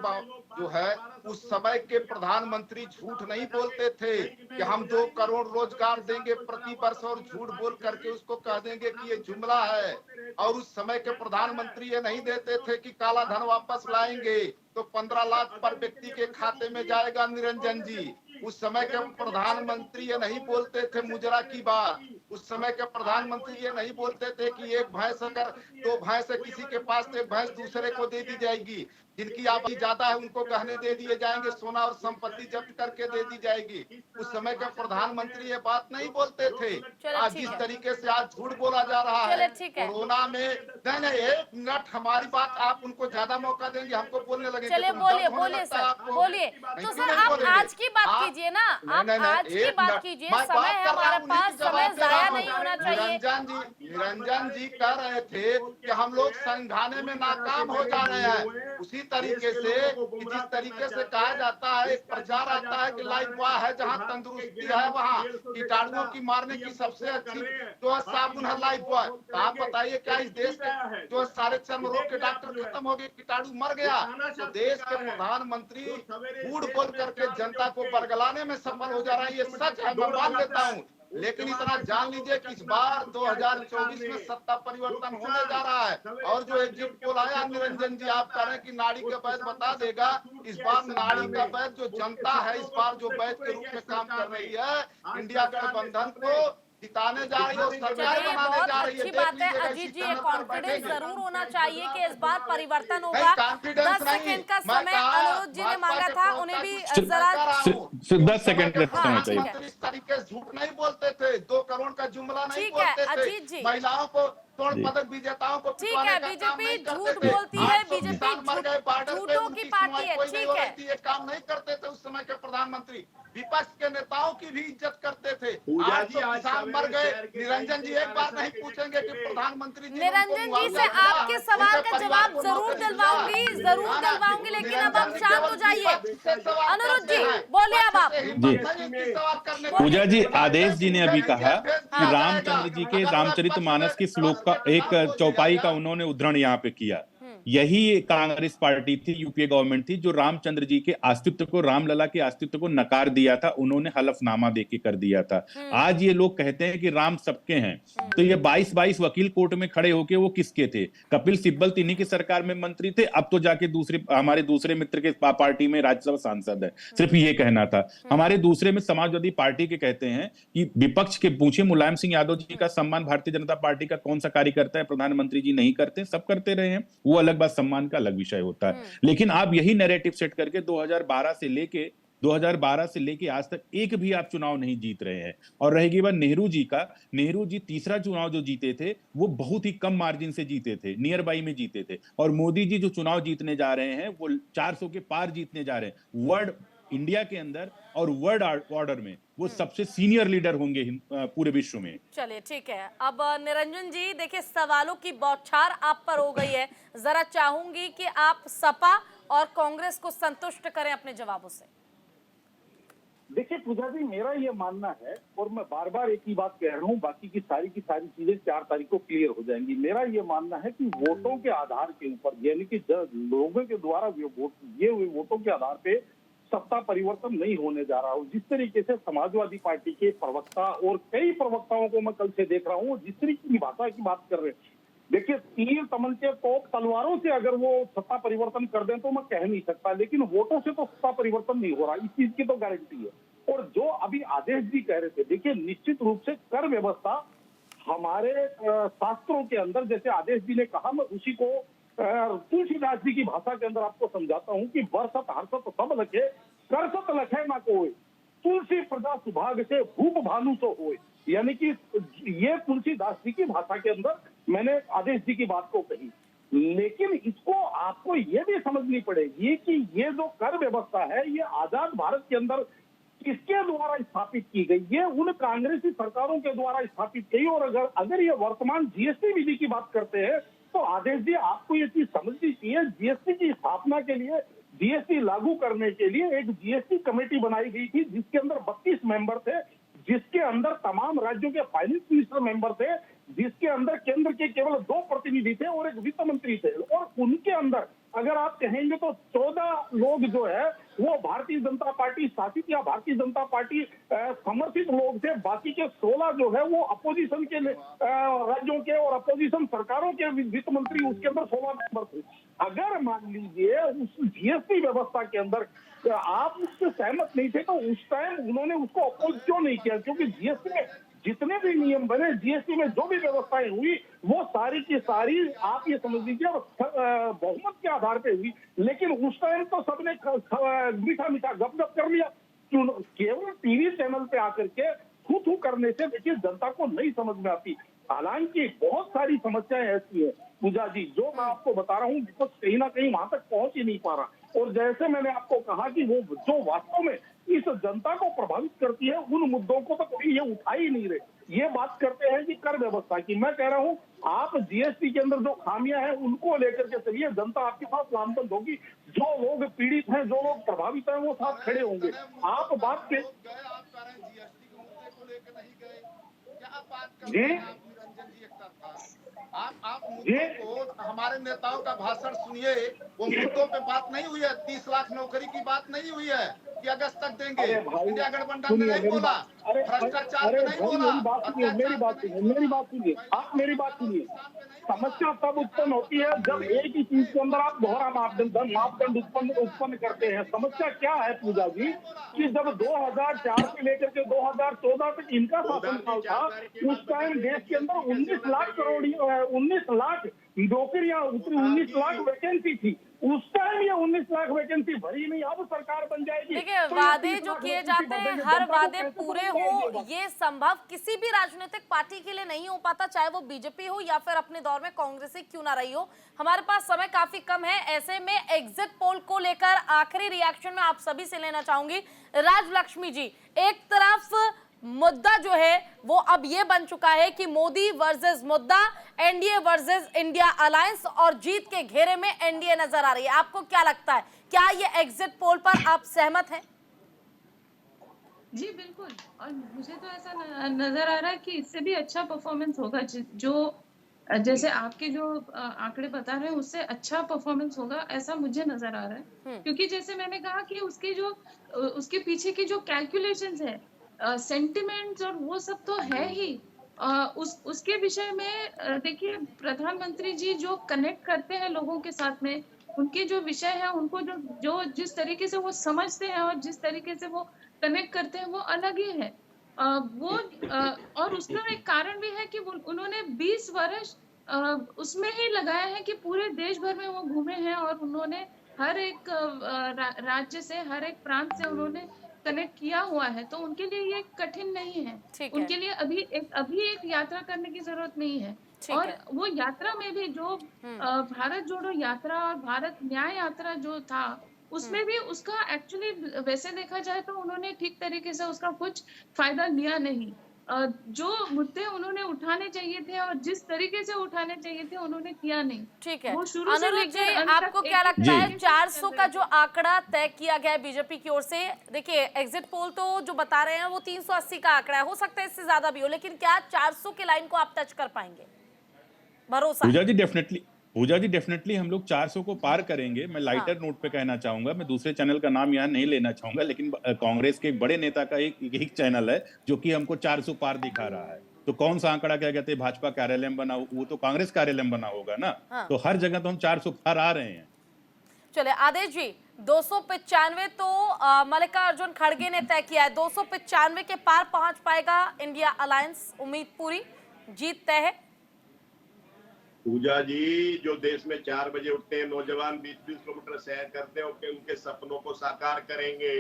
S4: जो है, उस समय के प्रधानमंत्री झूठ नहीं बोलते थे कि हम 2 करोड़ रोजगार देंगे प्रति वर्ष, और झूठ बोल करके उसको कह देंगे कि ये जुमला है। और उस समय के प्रधानमंत्री ये नहीं देते थे कि काला धन वापस लाएंगे तो 15 लाख पर व्यक्ति के खाते में जाएगा। निरंजन जी, उस समय के प्रधानमंत्री ये नहीं बोलते थे मुजरा की बात। उस समय के प्रधानमंत्री ये नहीं बोलते थे कि एक भैंस अगर 2 भैंस है किसी के पास तो एक भैंस दूसरे को दे दी जाएगी। जिनकी आबादी ज्यादा है उनको गहने दे दिए जाएंगे, सोना और संपत्ति जब्त करके दे दी जाएगी। उस समय के प्रधानमंत्री ये बात नहीं बोलते थे। आज जिस तरीके से आज झूठ बोला जा रहा है कोरोना में, नहीं 1 मिनट हमारी बात, आप उनको ज्यादा मौका देंगे, हमको बोलने लगेंगे।
S1: चलिए बोलिए सर, बोलिए। तो सर आप आज की बात कीजिए ना, आप आज की बात कीजिए, समय है हमारे पास, समय जाया नहीं होना चाहिए।
S4: निरंजन जी कह रहे थे कि हम लोग समझाने में नाकाम हो जा रहे हैं। उसी तरीके से जिस तरीके से कहा जाता है, एक प्रचार आता है कि लाइफ वह है जहाँ तंदुरुस्ती है, वहाँ कीटाणुओं की मारने की सबसे अच्छी जो है साबुन है लाइफ बॉय। तो आप बताइए क्या इस देश के जो सारे चर्म रोग के डॉक्टर खत्म हो गए, कीटाणु मर गया? तो देश के प्रधानमंत्री झूठ बोल करके जनता को बरगला जलाने में सफल हो जा रहा है, ये सच है, मैं मान लेता हूँ। लेकिन इतना जान लीजिए कि इस बार 2024 में सत्ता परिवर्तन होने जा रहा है। और जो एग्जिट पोल आया, निरंजन जी आप कह रहे हैं कि नाड़ी का वैध बता देगा, इस बार नाड़ी का वैध जो जनता है, इस बार जो वैध के रूप में काम कर रही है, इंडिया गठबंधन को जिताने जा रही है और सरकार बनाने जा रही है।
S1: अच्छी बात है अजीत जी, ये कॉन्फिडेंस जरूर होना चाहिए कि इस बार परिवर्तन होगा। 10 सेकंड का समय अनुरोध जी ने मांगा था, उन्हें भी जरा
S2: 10 सेकंड का समय चाहिए।
S4: इस तरीके से झूठ नहीं बोलते थे, 2 करोड़ का जुमला नहीं बोलते
S1: अजीत जी।
S4: थे, महिलाओं को स्वर्ण पदक विजेताओं को
S1: ठीक है, बीजेपी झूठ बोलती है, बीजेपी झूठों की पार्टी है, ठीक है,
S4: ये काम नहीं करते थे उस समय के प्रधानमंत्री। विपक्ष के नेताओं की भी इज्जत करते थे। आज तो किसान मर गए। निरंजन जी एक बार नहीं पूछेंगे कि प्रधानमंत्री जी,
S1: निरंजन जी से आपके सवाल का जवाब जरूर दिलवाऊंगी, लेकिन अब आप शांत हो जाइए। अनुरोध जी बोलिए, अब आप
S2: जी। पूजा जी, आदेश जी ने अभी कहा कि रामचंद्र जी के रामचरितमानस के श्लोक का एक चौपाई का उन्होंने उद्धरण यहाँ पे किया। यही कांग्रेस पार्टी थी, यूपीए गवर्नमेंट थी, जो रामचंद्र जी के अस्तित्व को, रामलला के अस्तित्व को नकार दिया था। उन्होंने हलफनामा देके कर दिया था। आज ये लोग कहते हैं कि राम सबके हैं, तो ये 22 वकील कोर्ट में खड़े होके वो किसके थे? कपिल सिब्बल तिन्ही की सरकार में मंत्री थे, अब तो जाके हमारे दूसरे मित्र के पार्टी में राज्यसभा सांसद है। सिर्फ ये कहना था। हमारे दूसरे में समाजवादी पार्टी के कहते हैं कि विपक्ष के पूछे मुलायम सिंह यादव जी का सम्मान भारतीय जनता पार्टी का कौन सा कार्यकर्ता है? प्रधानमंत्री जी नहीं करते, सब करते रहे हैं, वो अलग बात, सम्मान का अलग विषय होता है। लेकिन आप यही नैरेटिव सेट करके 2012 से लेके आज तक एक भी आप चुनाव नहीं जीत रहे हैं। और रहेगी बात नेहरू जी तीसरा चुनाव जो जीते थे वो बहुत ही कम मार्जिन से जीते थे, नियर बाई में जीते थे। और मोदी जी जो चुनाव जीतने जा रहे हैं वो 400 के पार जीतने जा रहे हैं। वर्ल्ड, इंडिया के अंदर और वर्ल्ड ऑर्डर में वो सबसे सीनियर लीडर होंगे पूरे विश्व में।
S1: चलिए ठीक है। अब निरंजन जी देखिए, सवालों की बौछार आप पर हो गई है, जरा चाहूंगी कि आप सपा और कांग्रेस को संतुष्ट करें अपने जवाबों से।
S10: देखिए पूजा जी, मेरा ये मानना है, और मैं बार बार एक ही बात कह रहा हूँ, बाकी की सारी चीजें 4 तारीख को क्लियर हो जाएंगी। मेरा ये मानना है कि वोटों के आधार के ऊपर, यानी कि लोगों के द्वारा दिए हुए वोटों के आधार पे सत्ता परिवर्तन नहीं होने जा रहा हूँ। जिस तरीके से समाजवादी पार्टी के प्रवक्ता और कई प्रवक्ताओं को मैं कल से देख रहा हूँ, जिस तरीके की भाषा की बात कर रहे हैं, देखिए तीर, तमंचे, तोप, तलवारों से अगर वो सत्ता परिवर्तन कर दें तो मैं कह नहीं सकता, लेकिन वोटों से तो सत्ता परिवर्तन नहीं हो रहा, इस चीज की तो गारंटी है। और जो अभी आदेश जी कह रहे थे, देखिए निश्चित रूप से कर व्यवस्था हमारे शास्त्रों के अंदर, जैसे आदेश जी ने कहा, मैं उसी को तुलसीदास जी की भाषा के अंदर आपको समझाता हूँ कि बरसत हर्षत सब लखे, करसत लखे ना कोई, तुलसी प्रजा सुभाग से भूप भानु सो होए। यानी कि ये तुलसीदास जी की भाषा के अंदर मैंने आदेश जी की बात को कही। लेकिन इसको आपको ये भी समझनी पड़ेगी कि ये जो कर व्यवस्था है, ये आजाद भारत के अंदर किसके द्वारा स्थापित की गई? ये उन कांग्रेसी सरकारों के द्वारा स्थापित की। और अगर ये वर्तमान जीएसटी विधि की बात करते हैं तो आदेश जी आपको ये चीज समझनी चाहिए, जीएसटी की स्थापना के लिए, जीएसटी लागू करने के लिए एक जीएसटी कमेटी बनाई गई थी, जिसके अंदर 32 मेंबर थे, जिसके अंदर तमाम राज्यों के फाइनेंस मिनिस्टर मेंबर थे, जिसके अंदर केंद्र के केवल 2 प्रतिनिधि थे और एक वित्त मंत्री थे। और उनके अंदर अगर आप कहेंगे तो 14 लोग जो है वो भारतीय जनता पार्टी शासित या भारतीय जनता पार्टी समर्थित लोग थे। बाकी के 16 जो है वो अपोजिशन के राज्यों के और अपोजिशन सरकारों के वित्त मंत्री, उसके अंदर 16 मेंबर थे। अगर मान लीजिए उस जीएसटी व्यवस्था के अंदर आप उससे सहमत नहीं थे तो उस टाइम उन्होंने उसको अपोज क्यों नहीं किया? क्योंकि जीएसटी में जितने भी नियम बने, जीएसटी में जो भी व्यवस्थाएं हुई, वो सारी की सारी आप ये समझ लीजिए बहुमत के आधार पे हुई। लेकिन उस टाइम तो सबने मीठा मीठा गप कर लिया। केवल टीवी चैनल पे आकर के थू करने से देखिए जनता को नहीं समझ में आती। हालांकि बहुत सारी समस्याएं ऐसी है पूजा जी, जो मैं आपको बता रहा हूँ, विपक्ष कहीं ना कहीं वहां तक पहुंच ही नहीं पा रहा। और जैसे मैंने आपको कहा कि वो जो वास्तव में इस जनता को प्रभावित करती है, उन मुद्दों को तो कोई ये उठा ही नहीं रहे। ये बात करते हैं कि कर व्यवस्था की। मैं कह रहा हूँ आप जीएसटी के अंदर जो खामियां हैं उनको लेकर के चलिए, जनता आपके साथ लामबंद होगी। जो लोग पीड़ित हैं, जो लोग प्रभावित हैं, वो साथ खड़े होंगे। आप बात के जी
S4: आप मुद्दों को, हमारे नेताओं का भाषण सुनिए, वो मुद्दों पे बात नहीं हुई है। 30 लाख नौकरी की बात नहीं हुई है कि अगस्त तक देंगे। इंडिया गठबंधन में नहीं बोला, भ्रष्टाचार पे नहीं बोला,
S10: मेरी बात सुनिए, आप मेरी बात सुनिए। समस्या तब उत्पन्न होती है जब एक ही चीज के अंदर आप दोहरा मापदंड उत्पन्न करते हैं। समस्या क्या है पूजा जी, कि जब 2004 से लेकर के 2014 तक इनका शासनकाल था, उस टाइम देश के अंदर 19 लाख नौकरियां उतरी, 19 लाख वैकेंसी थी। उस टाइम ये 19 लाख वैकेंसी भरी नहीं, अब सरकार बन जाएगी।
S1: देखिए, वादे जो किए जाते हैं, हर वादे पूरे हो, ये संभव किसी भी राजनीतिक पार्टी के लिए नहीं हो पाता, चाहे वो बीजेपी हो या फिर अपने दौर में कांग्रेस ही क्यों ना रही हो। हमारे पास समय काफी कम है, ऐसे में एग्जिट पोल को लेकर आखिरी रिएक्शन में आप सभी से लेना चाहूंगी। राजलक्ष्मी जी, एक तरफ मुद्दा जो है वो अब ये बन चुका है कि मोदी वर्सेस मुद्दा, एनडीए वर्सेस इंडिया अलायंस, और जीत के घेरे में एनडीए नजर आ रही है। आपको क्या लगता है, क्या ये एग्जिट पोल पर आप सहमत हैं?
S5: जी बिल्कुल, और मुझे तो ऐसा नजर आ रहा है कि इससे भी अच्छा परफॉर्मेंस होगा, जो जैसे आपके जो आंकड़े बता रहे हैं उससे अच्छा परफॉर्मेंस होगा, ऐसा मुझे नजर आ रहा है। क्योंकि जैसे मैंने कहा कि उसके पीछे की जो कैलकुलेशंस है, सेंटिमेंट्स और वो सब तो है ही। उसके विषय में देखिए, प्रधानमंत्री जी जो कनेक्ट करते हैं लोगों के साथ में, उनके जो विषय है, उनको जो जिस तरीके से वो समझते हैं और जिस तरीके से वो कनेक्ट करते हैं, वो अलग ही है। और उसका एक कारण भी है कि उन्होंने 20 वर्ष उसमें ही लगाया है कि पूरे देश भर में वो घूमे हैं, और उन्होंने हर एक राज्य से, हर एक प्रांत से उन्होंने कनेक्ट किया हुआ है। तो उनके लिए ये कठिन नहीं है। उनके लिए अभी एक यात्रा करने की जरूरत नहीं है। और वो यात्रा में भी जो भारत जोड़ो यात्रा और भारत न्याय यात्रा जो था, उसमें भी उसका एक्चुअली वैसे देखा जाए तो उन्होंने ठीक तरीके से उसका कुछ फायदा लिया नहीं। जो मुद्दे उन्होंने उठाने चाहिए थे और जिस तरीके से उठाने चाहिए थे, उन्होंने किया नहीं।
S1: ठीक है,
S5: वो शुरू से
S1: अनुरूप जी,
S5: लेकर
S1: आपको क्या लगता है 400 का जो आंकड़ा तय किया गया है बीजेपी की ओर से? देखिए, एग्जिट पोल तो जो बता रहे हैं वो 380 का आंकड़ा है, हो सकता है इससे ज्यादा भी हो, लेकिन क्या 400 की लाइन को आप टच कर पाएंगे? भरोसा?
S2: पूजा जी डेफिनेटली हम लोग 400 को पार करेंगे। मैं लाइटर नोट पे कहना चाहूंगा, मैं दूसरे चैनल का नाम यहाँ नहीं लेना चाहूंगा, लेकिन कांग्रेस के एक बड़े नेता का एक चैनल है जो कि हमको 400 पार दिखा रहा है। तो कौन सा आंकड़ा क्या कहते हैं, भाजपा कार्यालय बना, वो तो कांग्रेस कार्यालय बना होगा ना। तो हर जगह तो हम 400 पार आ रहे हैं।
S1: चले आदेश जी, 295 तो मल्लिकार्जुन खड़गे ने तय किया है, 295 के पार पहुंच पाएगा इंडिया अलायंस? उम्मीद पूरी, जीत तय है?
S3: पूजा जी, जो देश में 4 बजे उठते हैं नौजवान, 20-20 किलोमीटर सैर करते हैं, उनके सपनों को साकार करेंगे।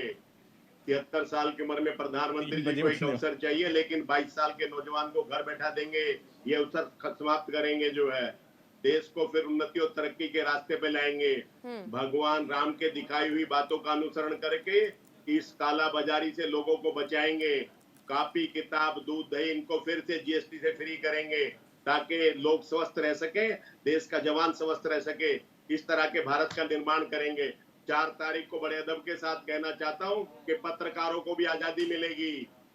S3: 73 साल की उम्र में प्रधानमंत्री जी को एक अवसर चाहिए, लेकिन 22 साल के नौजवान को घर बैठा देंगे। ये अवसर समाप्त करेंगे, जो है देश को फिर उन्नति और तरक्की के रास्ते पे लाएंगे। भगवान राम के दिखाई हुई बातों का अनुसरण करके इस काला बाजारी से लोगों को बचाएंगे। कॉपी किताब दूध दही इनको फिर से जीएसटी से फ्री करेंगे, ताकि लोग स्वस्थ रह सके, देश का जवान स्वस्थ रह सके। इस तरह के भारत का निर्माण करेंगे। 4 तारीख को बड़े अदब के साथ कहना चाहता हूं कि पत्रकारों को भी आजादी मिलेगी,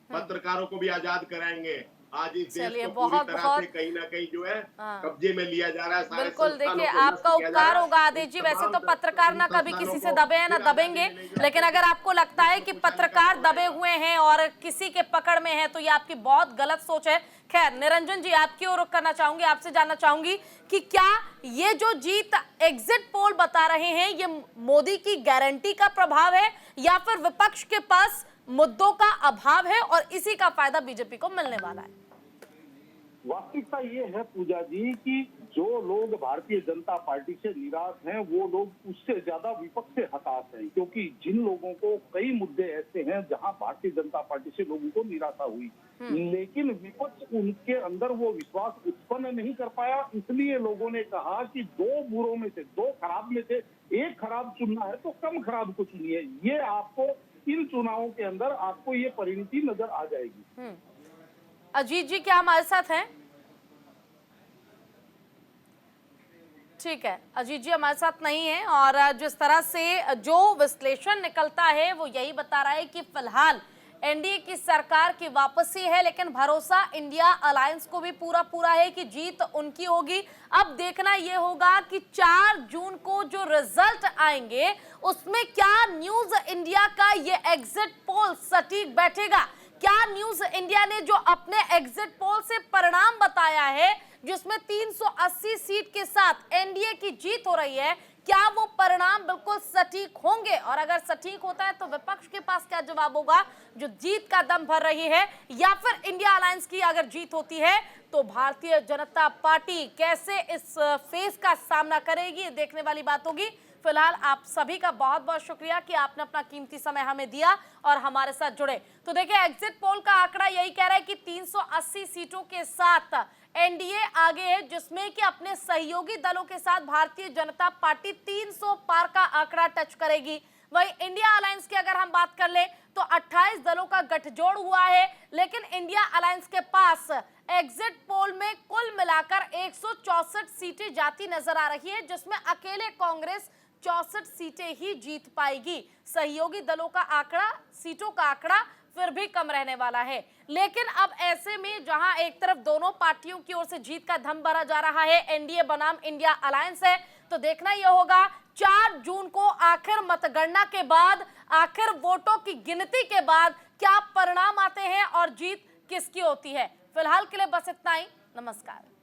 S3: पत्रकारों को भी आजाद कराएंगे। आज इस देश को पूरी तरह से कहीं ना कहीं जो है कब्जे में लिया जा रहा है।
S1: बिल्कुल, देखिए आपका उपकार होगा आदेश जी, वैसे तो पत्रकार ना कभी किसी से दबे हैं ना दबेंगे, लेकिन अगर आपको लगता है कि पत्रकार दबे हुए हैं और किसी के पकड़ में है तो ये आपकी बहुत गलत सोच है। खैर, निरंजन जी आपकी ओर रुख करना चाहूंगी, आपसे जानना चाहूंगी कि क्या ये जो जीत एग्जिट पोल बता रहे हैं ये मोदी की गारंटी का प्रभाव है या फिर विपक्ष के पास मुद्दों का अभाव है और इसी का फायदा बीजेपी को मिलने वाला है?
S10: वास्तविकता ये है पूजा जी कि जो लोग भारतीय जनता पार्टी से निराश हैं, वो लोग उससे ज्यादा विपक्ष से हताश हैं, क्योंकि जिन लोगों को कई मुद्दे ऐसे हैं जहां भारतीय जनता पार्टी से लोगों को निराशा हुई, लेकिन विपक्ष उनके अंदर वो विश्वास उत्पन्न नहीं कर पाया। इसलिए लोगों ने कहा कि 2 बुरों में से 2 खराब में से एक खराब चुनना है तो कम खराब को चुनिए। ये आपको इन चुनावों के अंदर आपको ये परिणति नजर आ जाएगी।
S1: अजीत जी क्या हमारे साथ हैं? ठीक है, अजीत जी हमारे साथ नहीं है, और जिस तरह से जो विश्लेषण निकलता है वो यही बता रहा है कि फिलहाल एनडीए की सरकार की वापसी है, लेकिन भरोसा इंडिया अलायंस को भी पूरा है कि जीत उनकी होगी। अब देखना यह होगा कि 4 जून को जो रिजल्ट आएंगे उसमें क्या न्यूज इंडिया का ये एग्जिट पोल सटीक बैठेगा। क्या न्यूज इंडिया ने जो अपने एग्जिट पोल से परिणाम बताया है, जिसमें 380 सीट के साथ एनडीए की जीत हो रही है, क्या वो परिणाम बिल्कुल सटीक होंगे? और अगर सटीक होता है तो विपक्ष के पास क्या जवाब होगा जो जीत का दम भर रही है, या फिर इंडिया अलायंस की अगर जीत होती है तो भारतीय जनता पार्टी कैसे इस फेज का सामना करेगी, ये देखने वाली बात होगी। फिलहाल आप सभी का बहुत बहुत शुक्रिया कि आपने अपना कीमती समय हमें दिया और हमारे साथ जुड़े। तो देखिए, एग्जिट पोल का आंकड़ा यही कह रहा है कि 380 सीटों के साथ एनडीए आगे है, जिसमें कि अपने सहयोगी दलों के साथ भारतीय जनता पार्टी 300 पार का आंकड़ा टच करेगी। वही इंडिया अलायंस की अगर हम बात कर ले तो 28 दलों का गठजोड़ हुआ है, लेकिन इंडिया अलायंस के पास एग्जिट पोल में कुल मिलाकर 164 सीटें जाती नजर आ रही है, जिसमें अकेले कांग्रेस 64 सीटें ही जीत पाएगी। सहयोगी दलों का आंकड़ा, सीटों का आंकड़ा फिर भी कम रहने वाला है। लेकिन अब ऐसे में जहां एक तरफ दोनों पार्टियों की ओर से जीत का दम भरा जा रहा है, एनडीए बनाम इंडिया अलायंस है, तो देखना यह होगा 4 जून को आखिर मतगणना के बाद, आखिर वोटों की गिनती के बाद क्या परिणाम आते हैं और जीत किसकी होती है। फिलहाल के लिए बस इतना ही। नमस्कार।